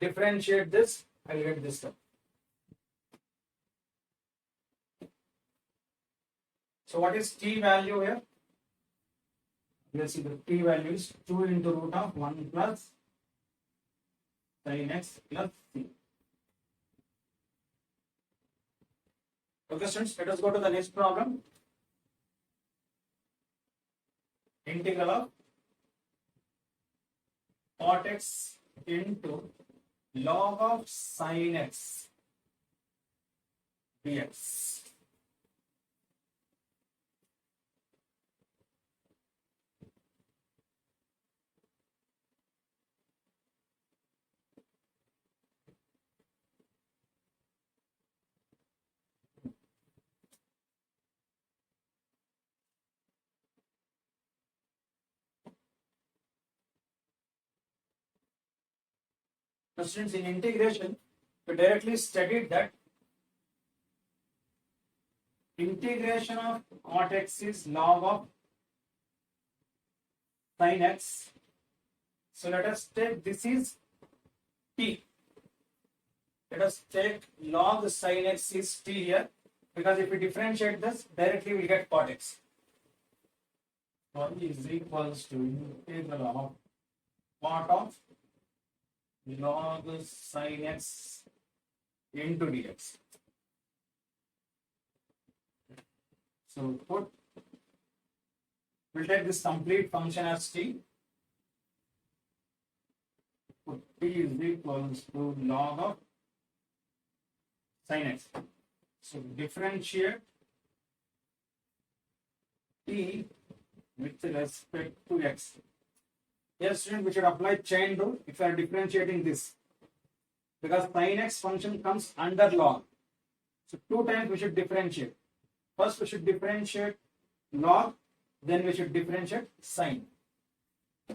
differentiate this, I will get this term. So what is t value here? Let's see, the t value is 2 into root of 1 plus sin x plus c. Okay, students, let us go to the next problem. Integral of cot x into log of sin x dx. Now, students, in integration, we directly studied that integration of cot x is log of sin x. So let us take this is t. Let us take log sin x is t here, because if we differentiate this directly we get cot x. 1 is equals to integral of cot of log sin x into dx. So we'll take this complete function as t. Put t is equals to log of sin x. So differentiate t with respect to x. Yes, student, we should apply chain rule if we are differentiating this, because sin x function comes under log. So 2 times we should differentiate. First we should differentiate log, then we should differentiate sin.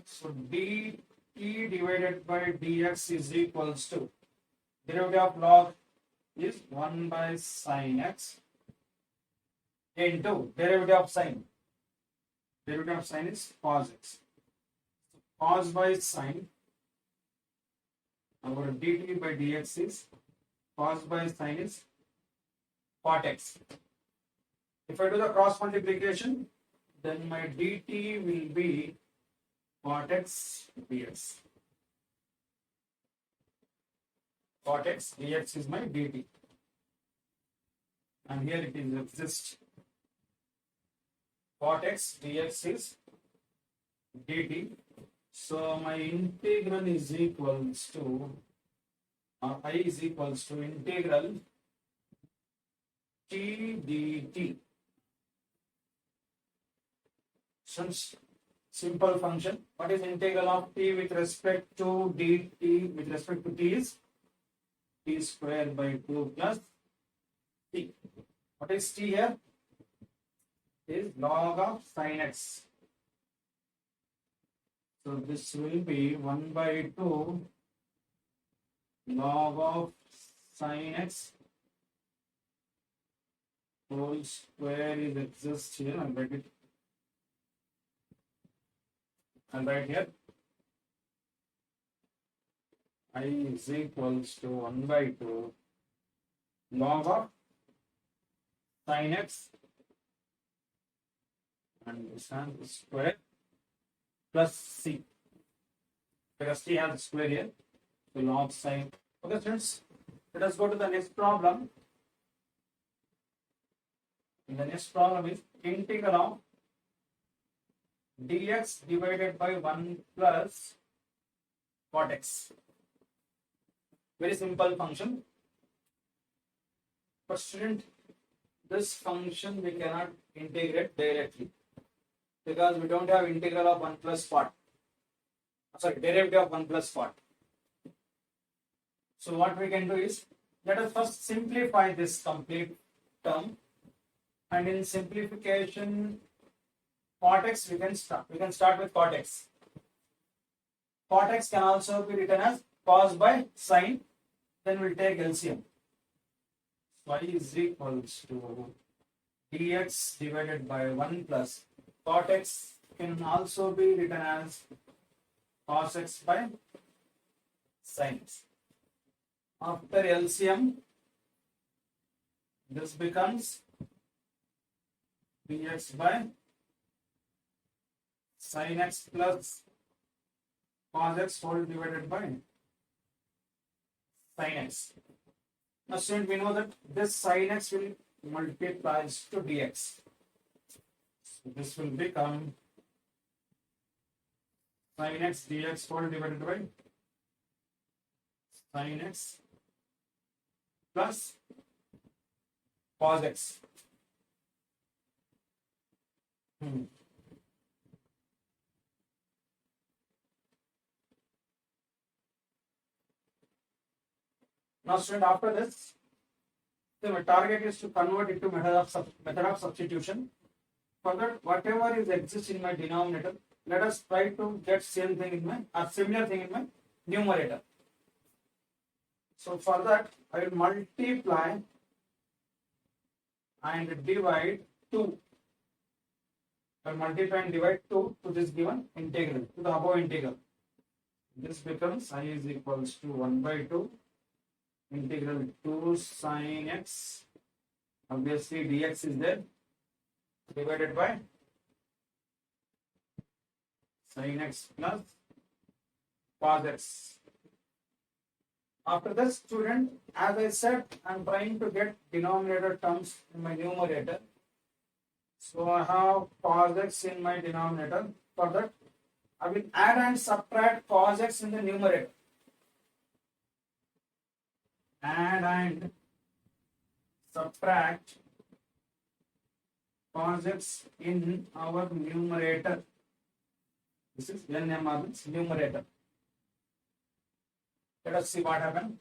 So dt divided by dx is equals to derivative of log is 1 by sin x into derivative of sin. Derivative of sin is cos x. So cos by sin, our dt by dx is cos by sin is cot x. If I do the cross multiplication, then my dt will be cot x dx. Cot x dx is my dt. And here it is exists. Cot x dx is dt. So my integral is equals to, I is equals to integral t dt. Since simple function, what is integral of t with respect to dt with respect to t is t square by 2 plus t. What is t here? Is log of sin x. So this will be 1 by 2 log of sin x whole square is exists here. I'll write it. I'll write here. I is equals to 1 by 2 log of sin x and this is square plus c, because t has a square here. So log sin. Okay, students, let us go to the next problem. And the next problem is integral of dx divided by 1 plus cot x. Very simple function. But student, this function we cannot integrate directly, because we don't have integral of 1 plus cot. Sorry, derivative of 1 plus cot. So what we can do is, let us first simplify this complete term, and in simplification cot x we can start with cot x. Cot x can also be written as cos by sin, then we'll take LCM. Y is equals to dx divided by 1 plus cot x can also be written as cos x by sin x. After LCM, this becomes dx by sin x plus cos x whole divided by sin x. Now student, we know that this sin x will multiplies to dx. So this will become sin x dx whole divided by sin x plus cos x. Now student, after this, the target is to convert it to method of substitution. For that, whatever is exists in my denominator, let us try to get same thing in my or similar thing in my numerator. So for that, I will multiply and divide 2. I will multiply and divide 2 to this given integral, to the above integral. This becomes I is equals to 1 by 2 integral 2 sin x, obviously dx is there, divided by sin x plus cos x. After this, student, as I said, I am trying to get denominator terms in my numerator. So I have cos x in my denominator. For that, I will add and subtract cos x in the numerator. Add and subtract cos x in our numerator. This is NMR numerator. Let us see what happened.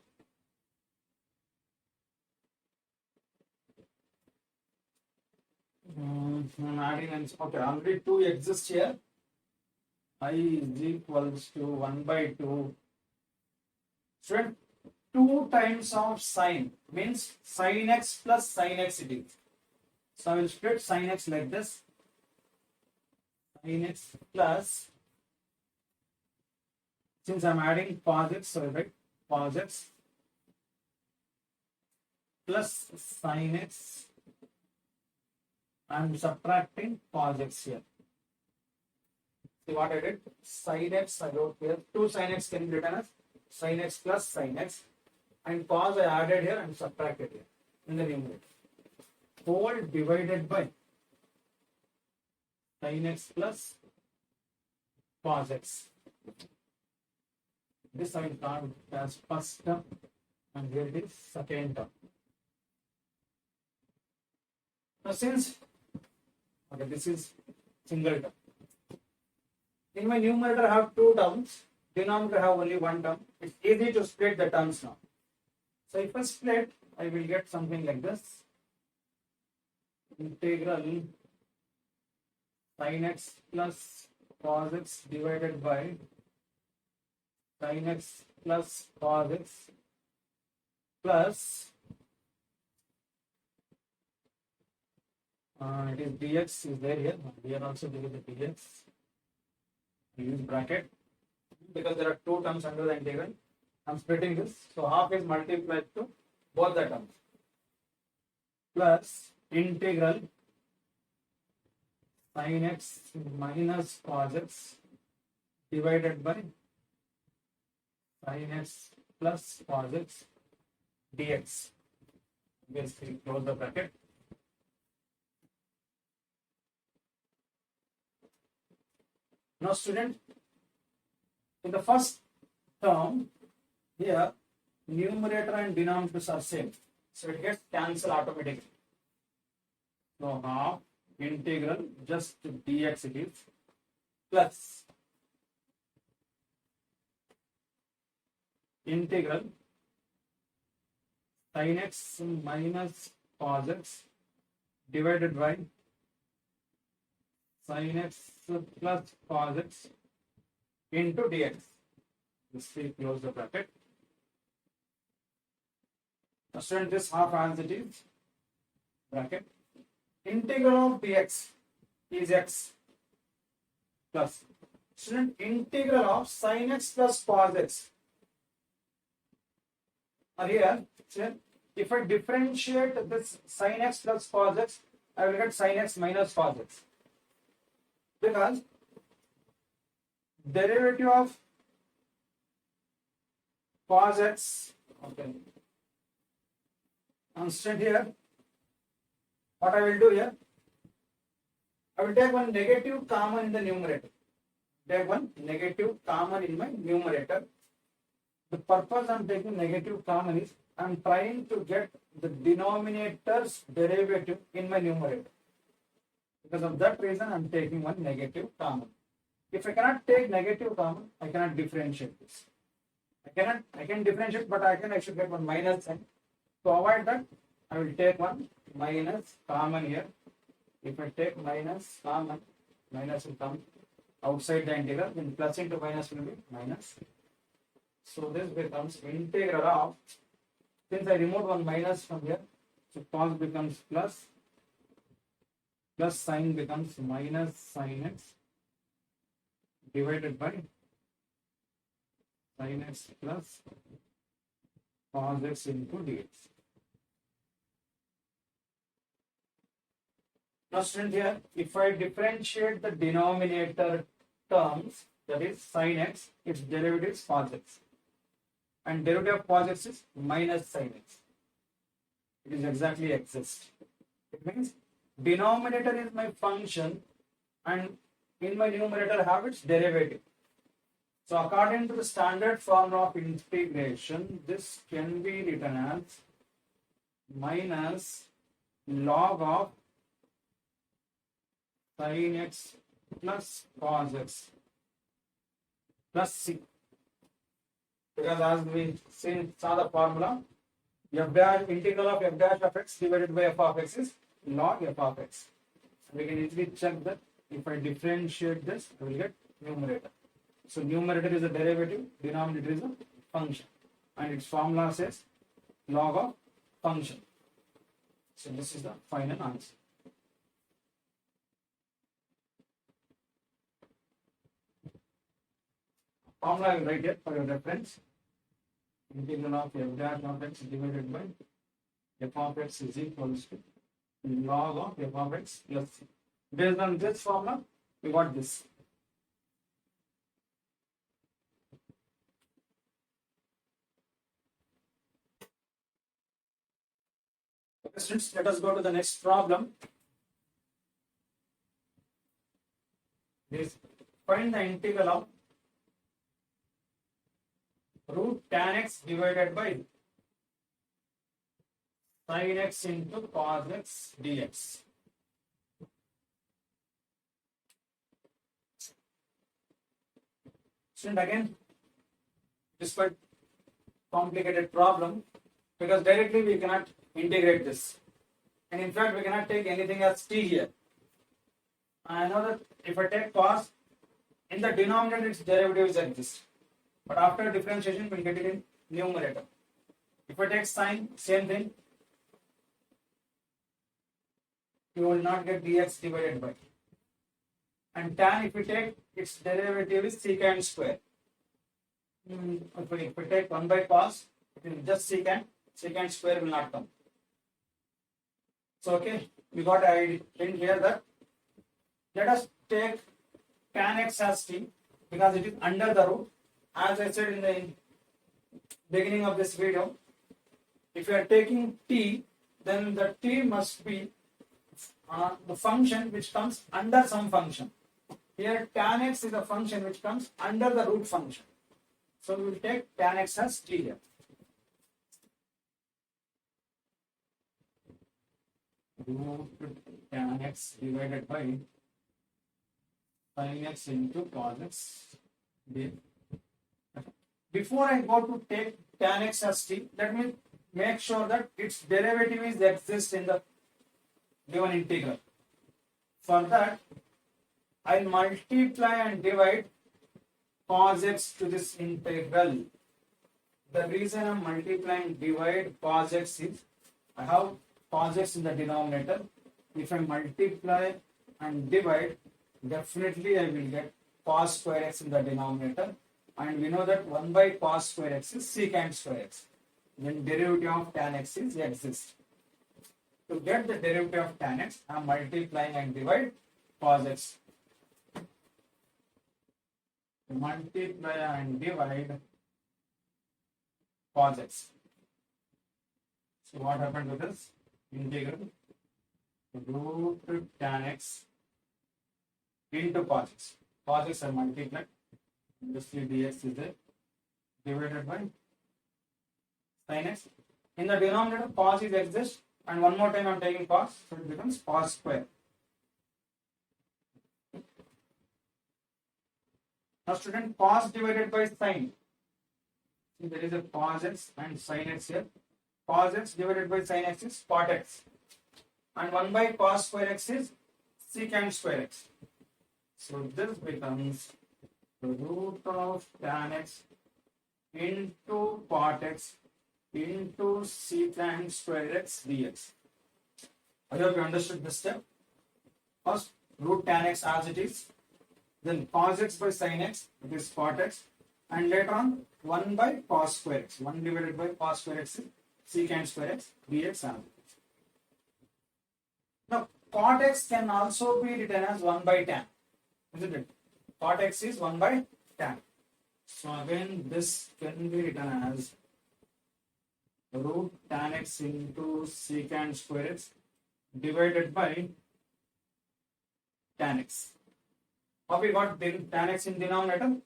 I'm adding and okay, already 2 exists here. I is equals to 1 by 2. Student, 2 times of sin means sin x plus sin x it is. So I will split sin x like this. Sin x plus, since I am adding cos x, so I write cos x plus sin x. I am subtracting cos x here. See what I did? Sin x I wrote here. 2 sin x can be written as sin x plus sin x. And cos I added here and subtracted here in the numerator. Whole divided by sin x plus cos x. This I will count as first term and here it is second term. Now since this is single term. In my numerator I have 2 terms, denominator I have only 1 term. It's easy to split the terms now. So if I split, I will get something like this. Integral sin x plus cos x divided by sin x plus cos x plus it is dx is there here. Here also there is a dx. We use bracket because there are 2 terms under the integral. I am splitting this, so half is multiplied to both the terms plus integral sin x minus cos x divided by sin x plus cos x dx. Basically, close the bracket. Now, student, in the first term, here numerator and denominators are same, so it gets cancelled automatically. So half integral just dx it is plus integral sin x minus cos x divided by sin x plus cos x into dx. This will close the bracket. Now student, this half as it is bracket. Integral of dx is x plus student integral of sin x plus cos x. Here, student, if I differentiate this sin x plus cos x, I will get sin x minus cos x, because derivative of cos x, okay, constant here. What I will do here, I will take one negative common in the numerator. Take one negative common in my numerator. The purpose I am taking negative common is I am trying to get the denominator's derivative in my numerator. Because of that reason, I am taking one negative common. If I cannot take negative common, I cannot differentiate this. I can differentiate, but I should get one minus sign. To avoid that, I will take one minus common here. If I take minus common, minus will come outside the integral, then plus into minus will be minus. So this becomes integral of, since I removed one minus from here, so cos becomes plus sign becomes minus sin x divided by sin x plus cos x into dx. Now student, here, if I differentiate the denominator terms, that is sin x, its derivative is cos x. And derivative of cos x is minus sin x. It is exactly exist. It means denominator is my function and in my numerator I have its derivative. So according to the standard formula of integration, this can be written as minus log of sin x plus cos x plus c. Because as we saw the formula, f dash integral of f dash of x divided by f of x is log f of x. We can easily check that if I differentiate this, I will get numerator. So numerator is a derivative, denominator is a function, and its formula says log of function. So this is the final answer. Formula I will write here for your reference. Integral of f dash of x divided by f of x is equals to log of f of x plus c. Based on this formula, we got this. Okay, students, let us go to the next problem. This, find the integral of root tan x divided by sin x into cos x dx. Student, again, this is quite complicated problem because directly we cannot integrate this, and in fact we cannot take anything as t here. I know that if I take cos, in the denominator its derivatives exist, but after differentiation we will get it in numerator. If I take sin, same thing, you will not get dx divided by, and tan, if we take its derivative is secant square. If we take 1 by cos, it will just secant square will not come. So okay, we got a thing here that let us take tan x as t because it is under the root. As I said in the beginning of this video, if you are taking t, then the t must be the function which comes under some function. Here tan x is a function which comes under the root function. So we will take tan x as t here. Root tan x divided by sin x into cos x dx. Before I go to take tan x as t, let me make sure that its derivative is exist in the given integral. For that, I multiply and divide cos x to this integral. The reason I am multiplying and divide cos x is I have cos x in the denominator. If I multiply and divide, definitely I will get cos square x in the denominator, and we know that 1 by cos square x is secant square x. Then derivative of tan x is exists. To get the derivative of tan x, I am multiplying and divide cos x. Multiply and divide cos x. So what happened with this? Integral root tan x into cos x. Cos x are multiplied. Obviously dx is there. Divided by sin x. In the denominator, cos is exists, and one more time I am taking cos, so it becomes cos square. Now student, cos divided by sin. See, there is a cos x and sin x here. Cos x divided by sin x is cot x. And 1 by cos square x is secant square x. So this becomes the root of tan x into cot x into secant square x dx. I hope you understood this step. First, root tan x as it is. Then cos x by sin x, it is cot x. And later on, 1 by cos square x. 1 divided by cos square x is secant square x dx as it is. Now, cot x can also be written as 1 by tan. Isn't it? Cot x is 1 by tan. So again, this can be written as root tan x into secant square x divided by tan x. How we got tan x in denominator?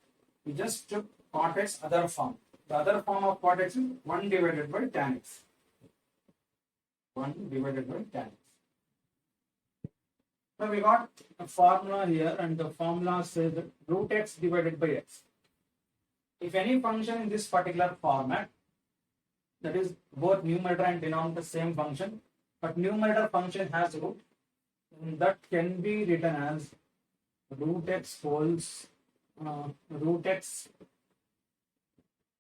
We just took cot x other form. The other form of cot x is 1 divided by tan x. 1 divided by tan x. Now we got a formula here, and the formula says that root x divided by x. If any function in this particular format, that is both numerator and denominator same function, but numerator function has root, that can be written as root x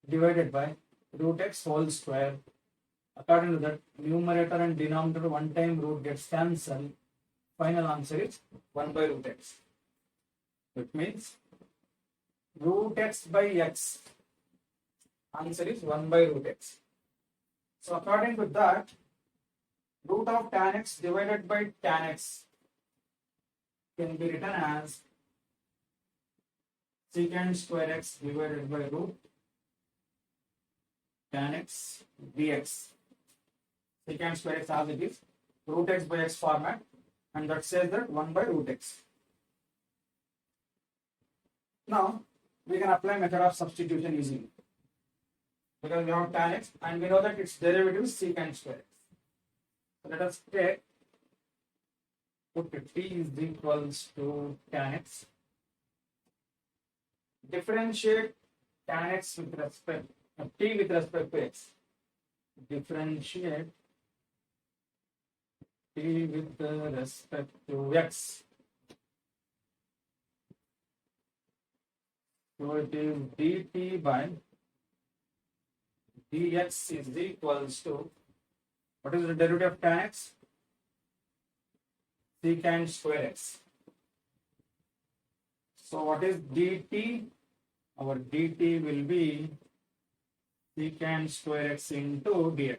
divided by root x whole square. According to that, numerator and denominator one time root gets cancelled. Final answer is 1 by root x. That means root x by x. Answer is 1 by root x. So according to that, root of tan x divided by tan x can be written as secant square x divided by root tan x dx. Secant square x as it is, root x by x format, and that says that 1 by root x. Now we can apply method of substitution easily, because we have tan x and we know that its derivative is secant square x. So let us take, put t is equals to tan x. Differentiate tan x with respect t with respect to x. Differentiate t with respect to x. So it is dt by dx is equals to, what is the derivative of tan x? Secant square x. So what is dt? Our dt will be secant square x into dx.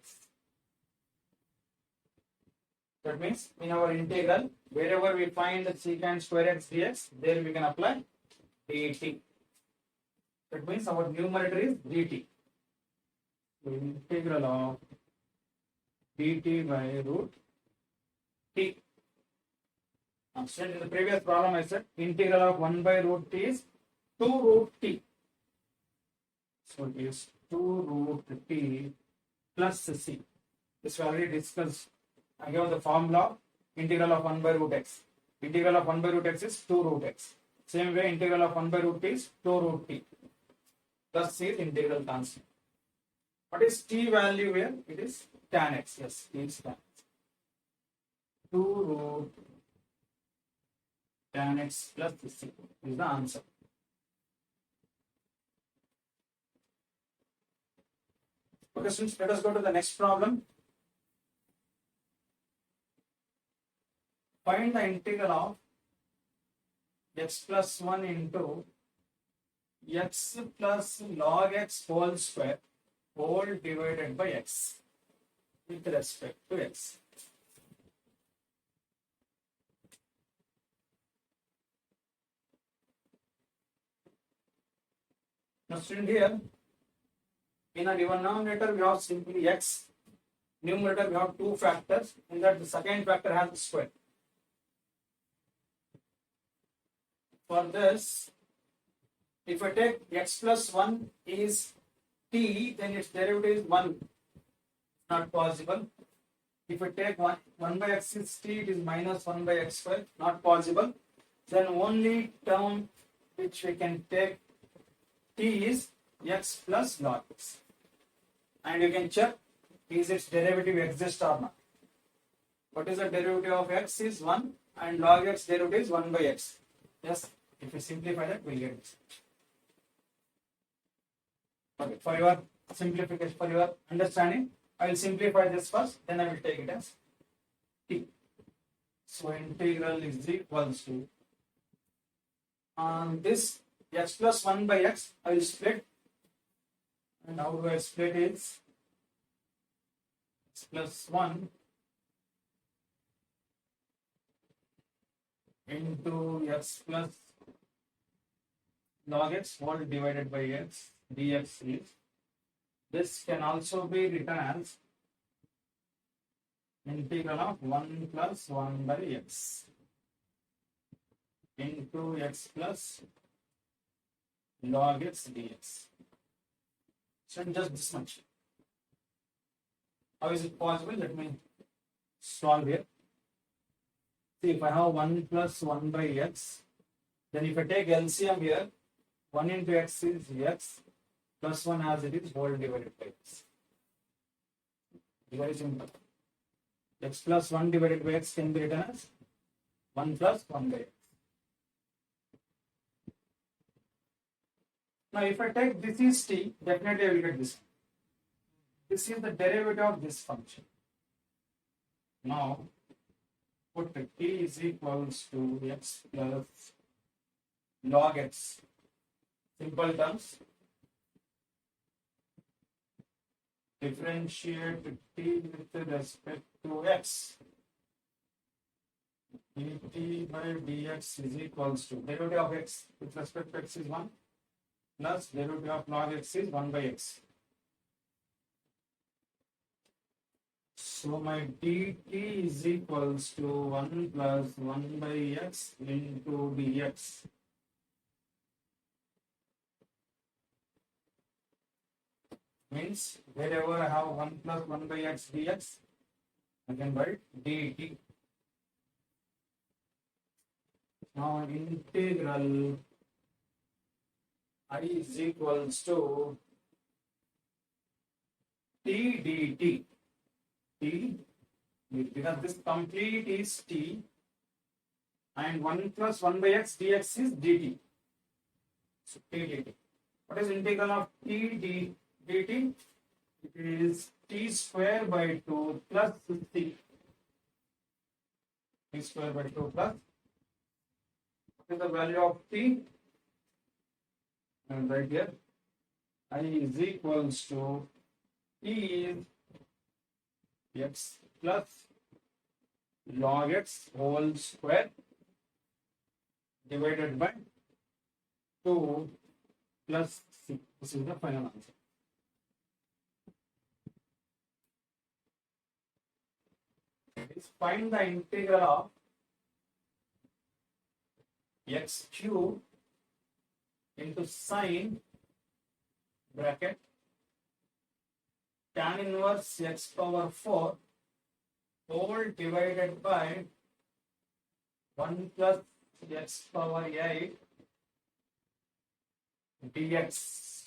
That means in our integral, wherever we find the secant square x dx, there we can apply dt. That means our numerator is dt. So integral of dt by root t. In the previous problem I said integral of 1 by root t is 2 root t. So it is 2 root t plus c. This we already discussed. I gave the formula integral of 1 by root x. Integral of 1 by root x is 2 root x. Same way integral of 1 by root t is 2 root t. Plus c is integral constant. What is t value here? It is tan x. Yes, t is tan x. 2 root tan x plus c is the answer. Okay, students, let us go to the next problem. Find the integral of x plus 1 into x plus log x whole square whole divided by x with respect to x. Now student here, in a given denominator we have simply x, numerator we have two factors, in that the second factor has the square. For this, if I take x plus 1 is t, then its derivative is 1. Not possible. If I take 1 by x is t, it is minus 1 by x square. Not possible. Then only term which we can take t is x plus log x. And you can check, is its derivative exist or not. What is the derivative of x is 1 and log x derivative is 1 by x. Yes, if we simplify that, we'll get this. Okay, for your simplification, for your understanding, I will simplify this first, then I will take it as t. So integral is equals to, on this x plus 1 by x, I will split. And how do I split is x plus 1 into x plus log x whole divided by x dx is. This can also be written as integral of 1 plus 1 by x into x plus log x dx. So just this much. How is it possible? Let me solve here. See, if I have 1 plus 1 by x, then if I take LCM here, 1 into x is x, plus 1 as it is whole divided by x. Very simple. X plus 1 divided by x can be written as 1 plus 1 by x. Now if I take this is t, definitely I will get this. This is the derivative of this function. Now put t is equals to x plus log x. Simple terms. Differentiate t with respect to x. dt by dx is equals to derivative of x with respect to x is 1 plus derivative of log x is 1 by x. So my dt is equals to 1 plus 1 by x into dx. Means wherever I have 1 plus 1 by x dx, I can write dt. Now integral I is equals to t dt. T, because this complete is t and 1 plus 1 by x dx is dt. So t dt. What is integral of t dt? It is t square by 2 plus t. T square by 2 plus. What is the value of t? And right here, I is equals to t is x plus log x whole square divided by 2 plus c. This is the final answer. Find the integral of x cube into sine bracket tan inverse x power 4 whole divided by 1 plus x power 8 dx.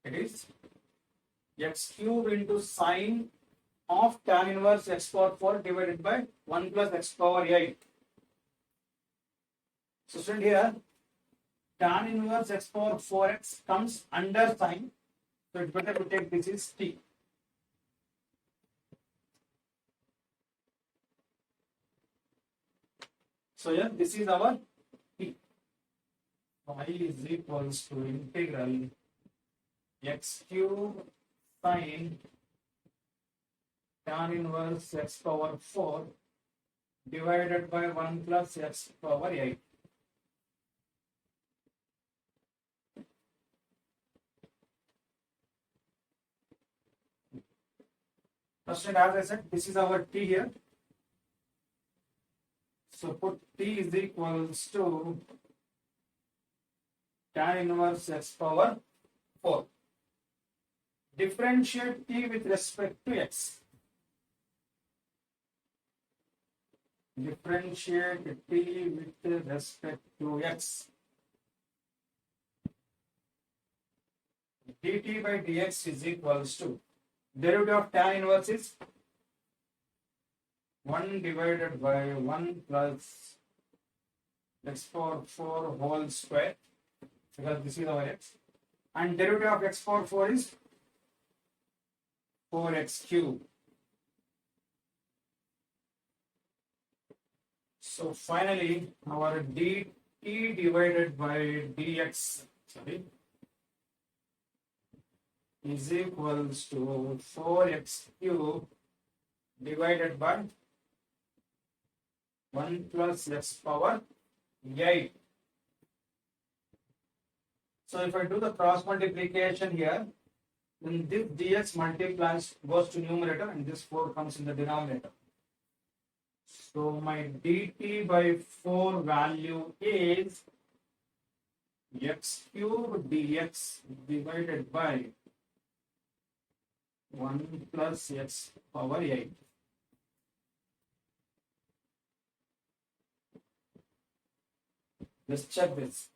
It is x cube into sine of tan inverse x power 4 divided by 1 plus x power 8. So student here, tan inverse x power 4x comes under sine. So it's better to take this is t. So yeah, this is our t. Y is equals to integral x cube sine tan inverse x power 4 divided by 1 plus x power 8. First, as I said, this is our t here. So put t is equals to tan inverse x power 4. Differentiate t with respect to x. Differentiate t with respect to x. dt by dx is equals to derivative of tan inverse is 1 divided by 1 plus x power 4 whole square, because this is our x, and derivative of x power 4 is 4x cube. So finally our dt divided by dx is equals to 4x cube divided by 1 plus x power 8. So if I do the cross multiplication here, then this dx multiplies goes to numerator and this 4 comes in the denominator. So my dt by 4 value is x cube dx divided by 1 plus x power 8. Let's check this.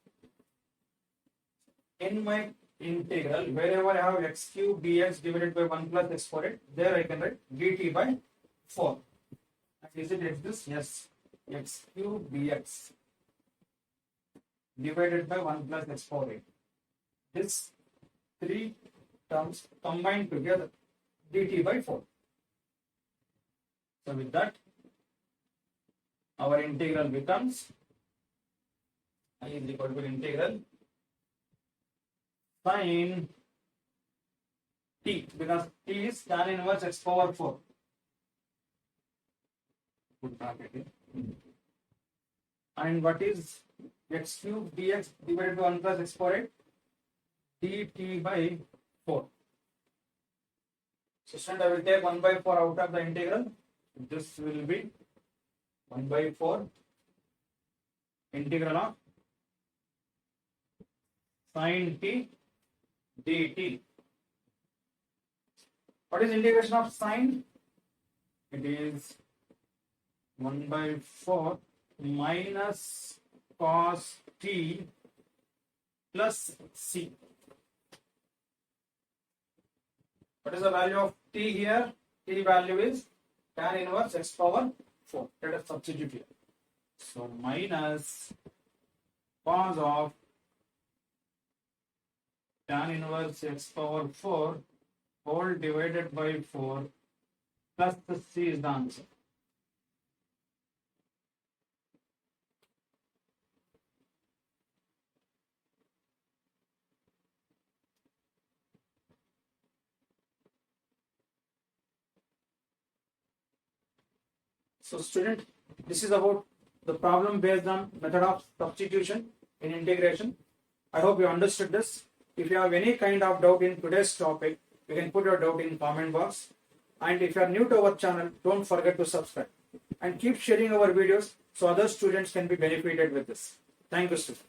In my integral, wherever I have x cube dx divided by 1 plus x power 8, there I can write dt by 4. And is it this? Yes. X cube dx divided by 1 plus x power 8. This 3 terms combined together, dt by 4. So with that, our integral becomes I is equal to integral sin t, because t is tan inverse x power 4. Put bracket here. And what is x cube dx divided by 1 plus x power 8? dt by 4. So student, I will take 1 by 4 out of the integral. This will be 1 by 4 integral of sin t dt. What is integration of sin? It is 1 by 4 minus cos t plus c. What is the value of t here? T value is tan inverse x power 4. Let us substitute here. So minus cos of tan inverse x power 4 whole divided by 4 plus the c is the answer. So student, this is about the problem based on method of substitution in integration. I hope you understood this. If you have any kind of doubt in today's topic, you can put your doubt in comment box. And if you are new to our channel, don't forget to subscribe. And keep sharing our videos so other students can be benefited with this. Thank you, students.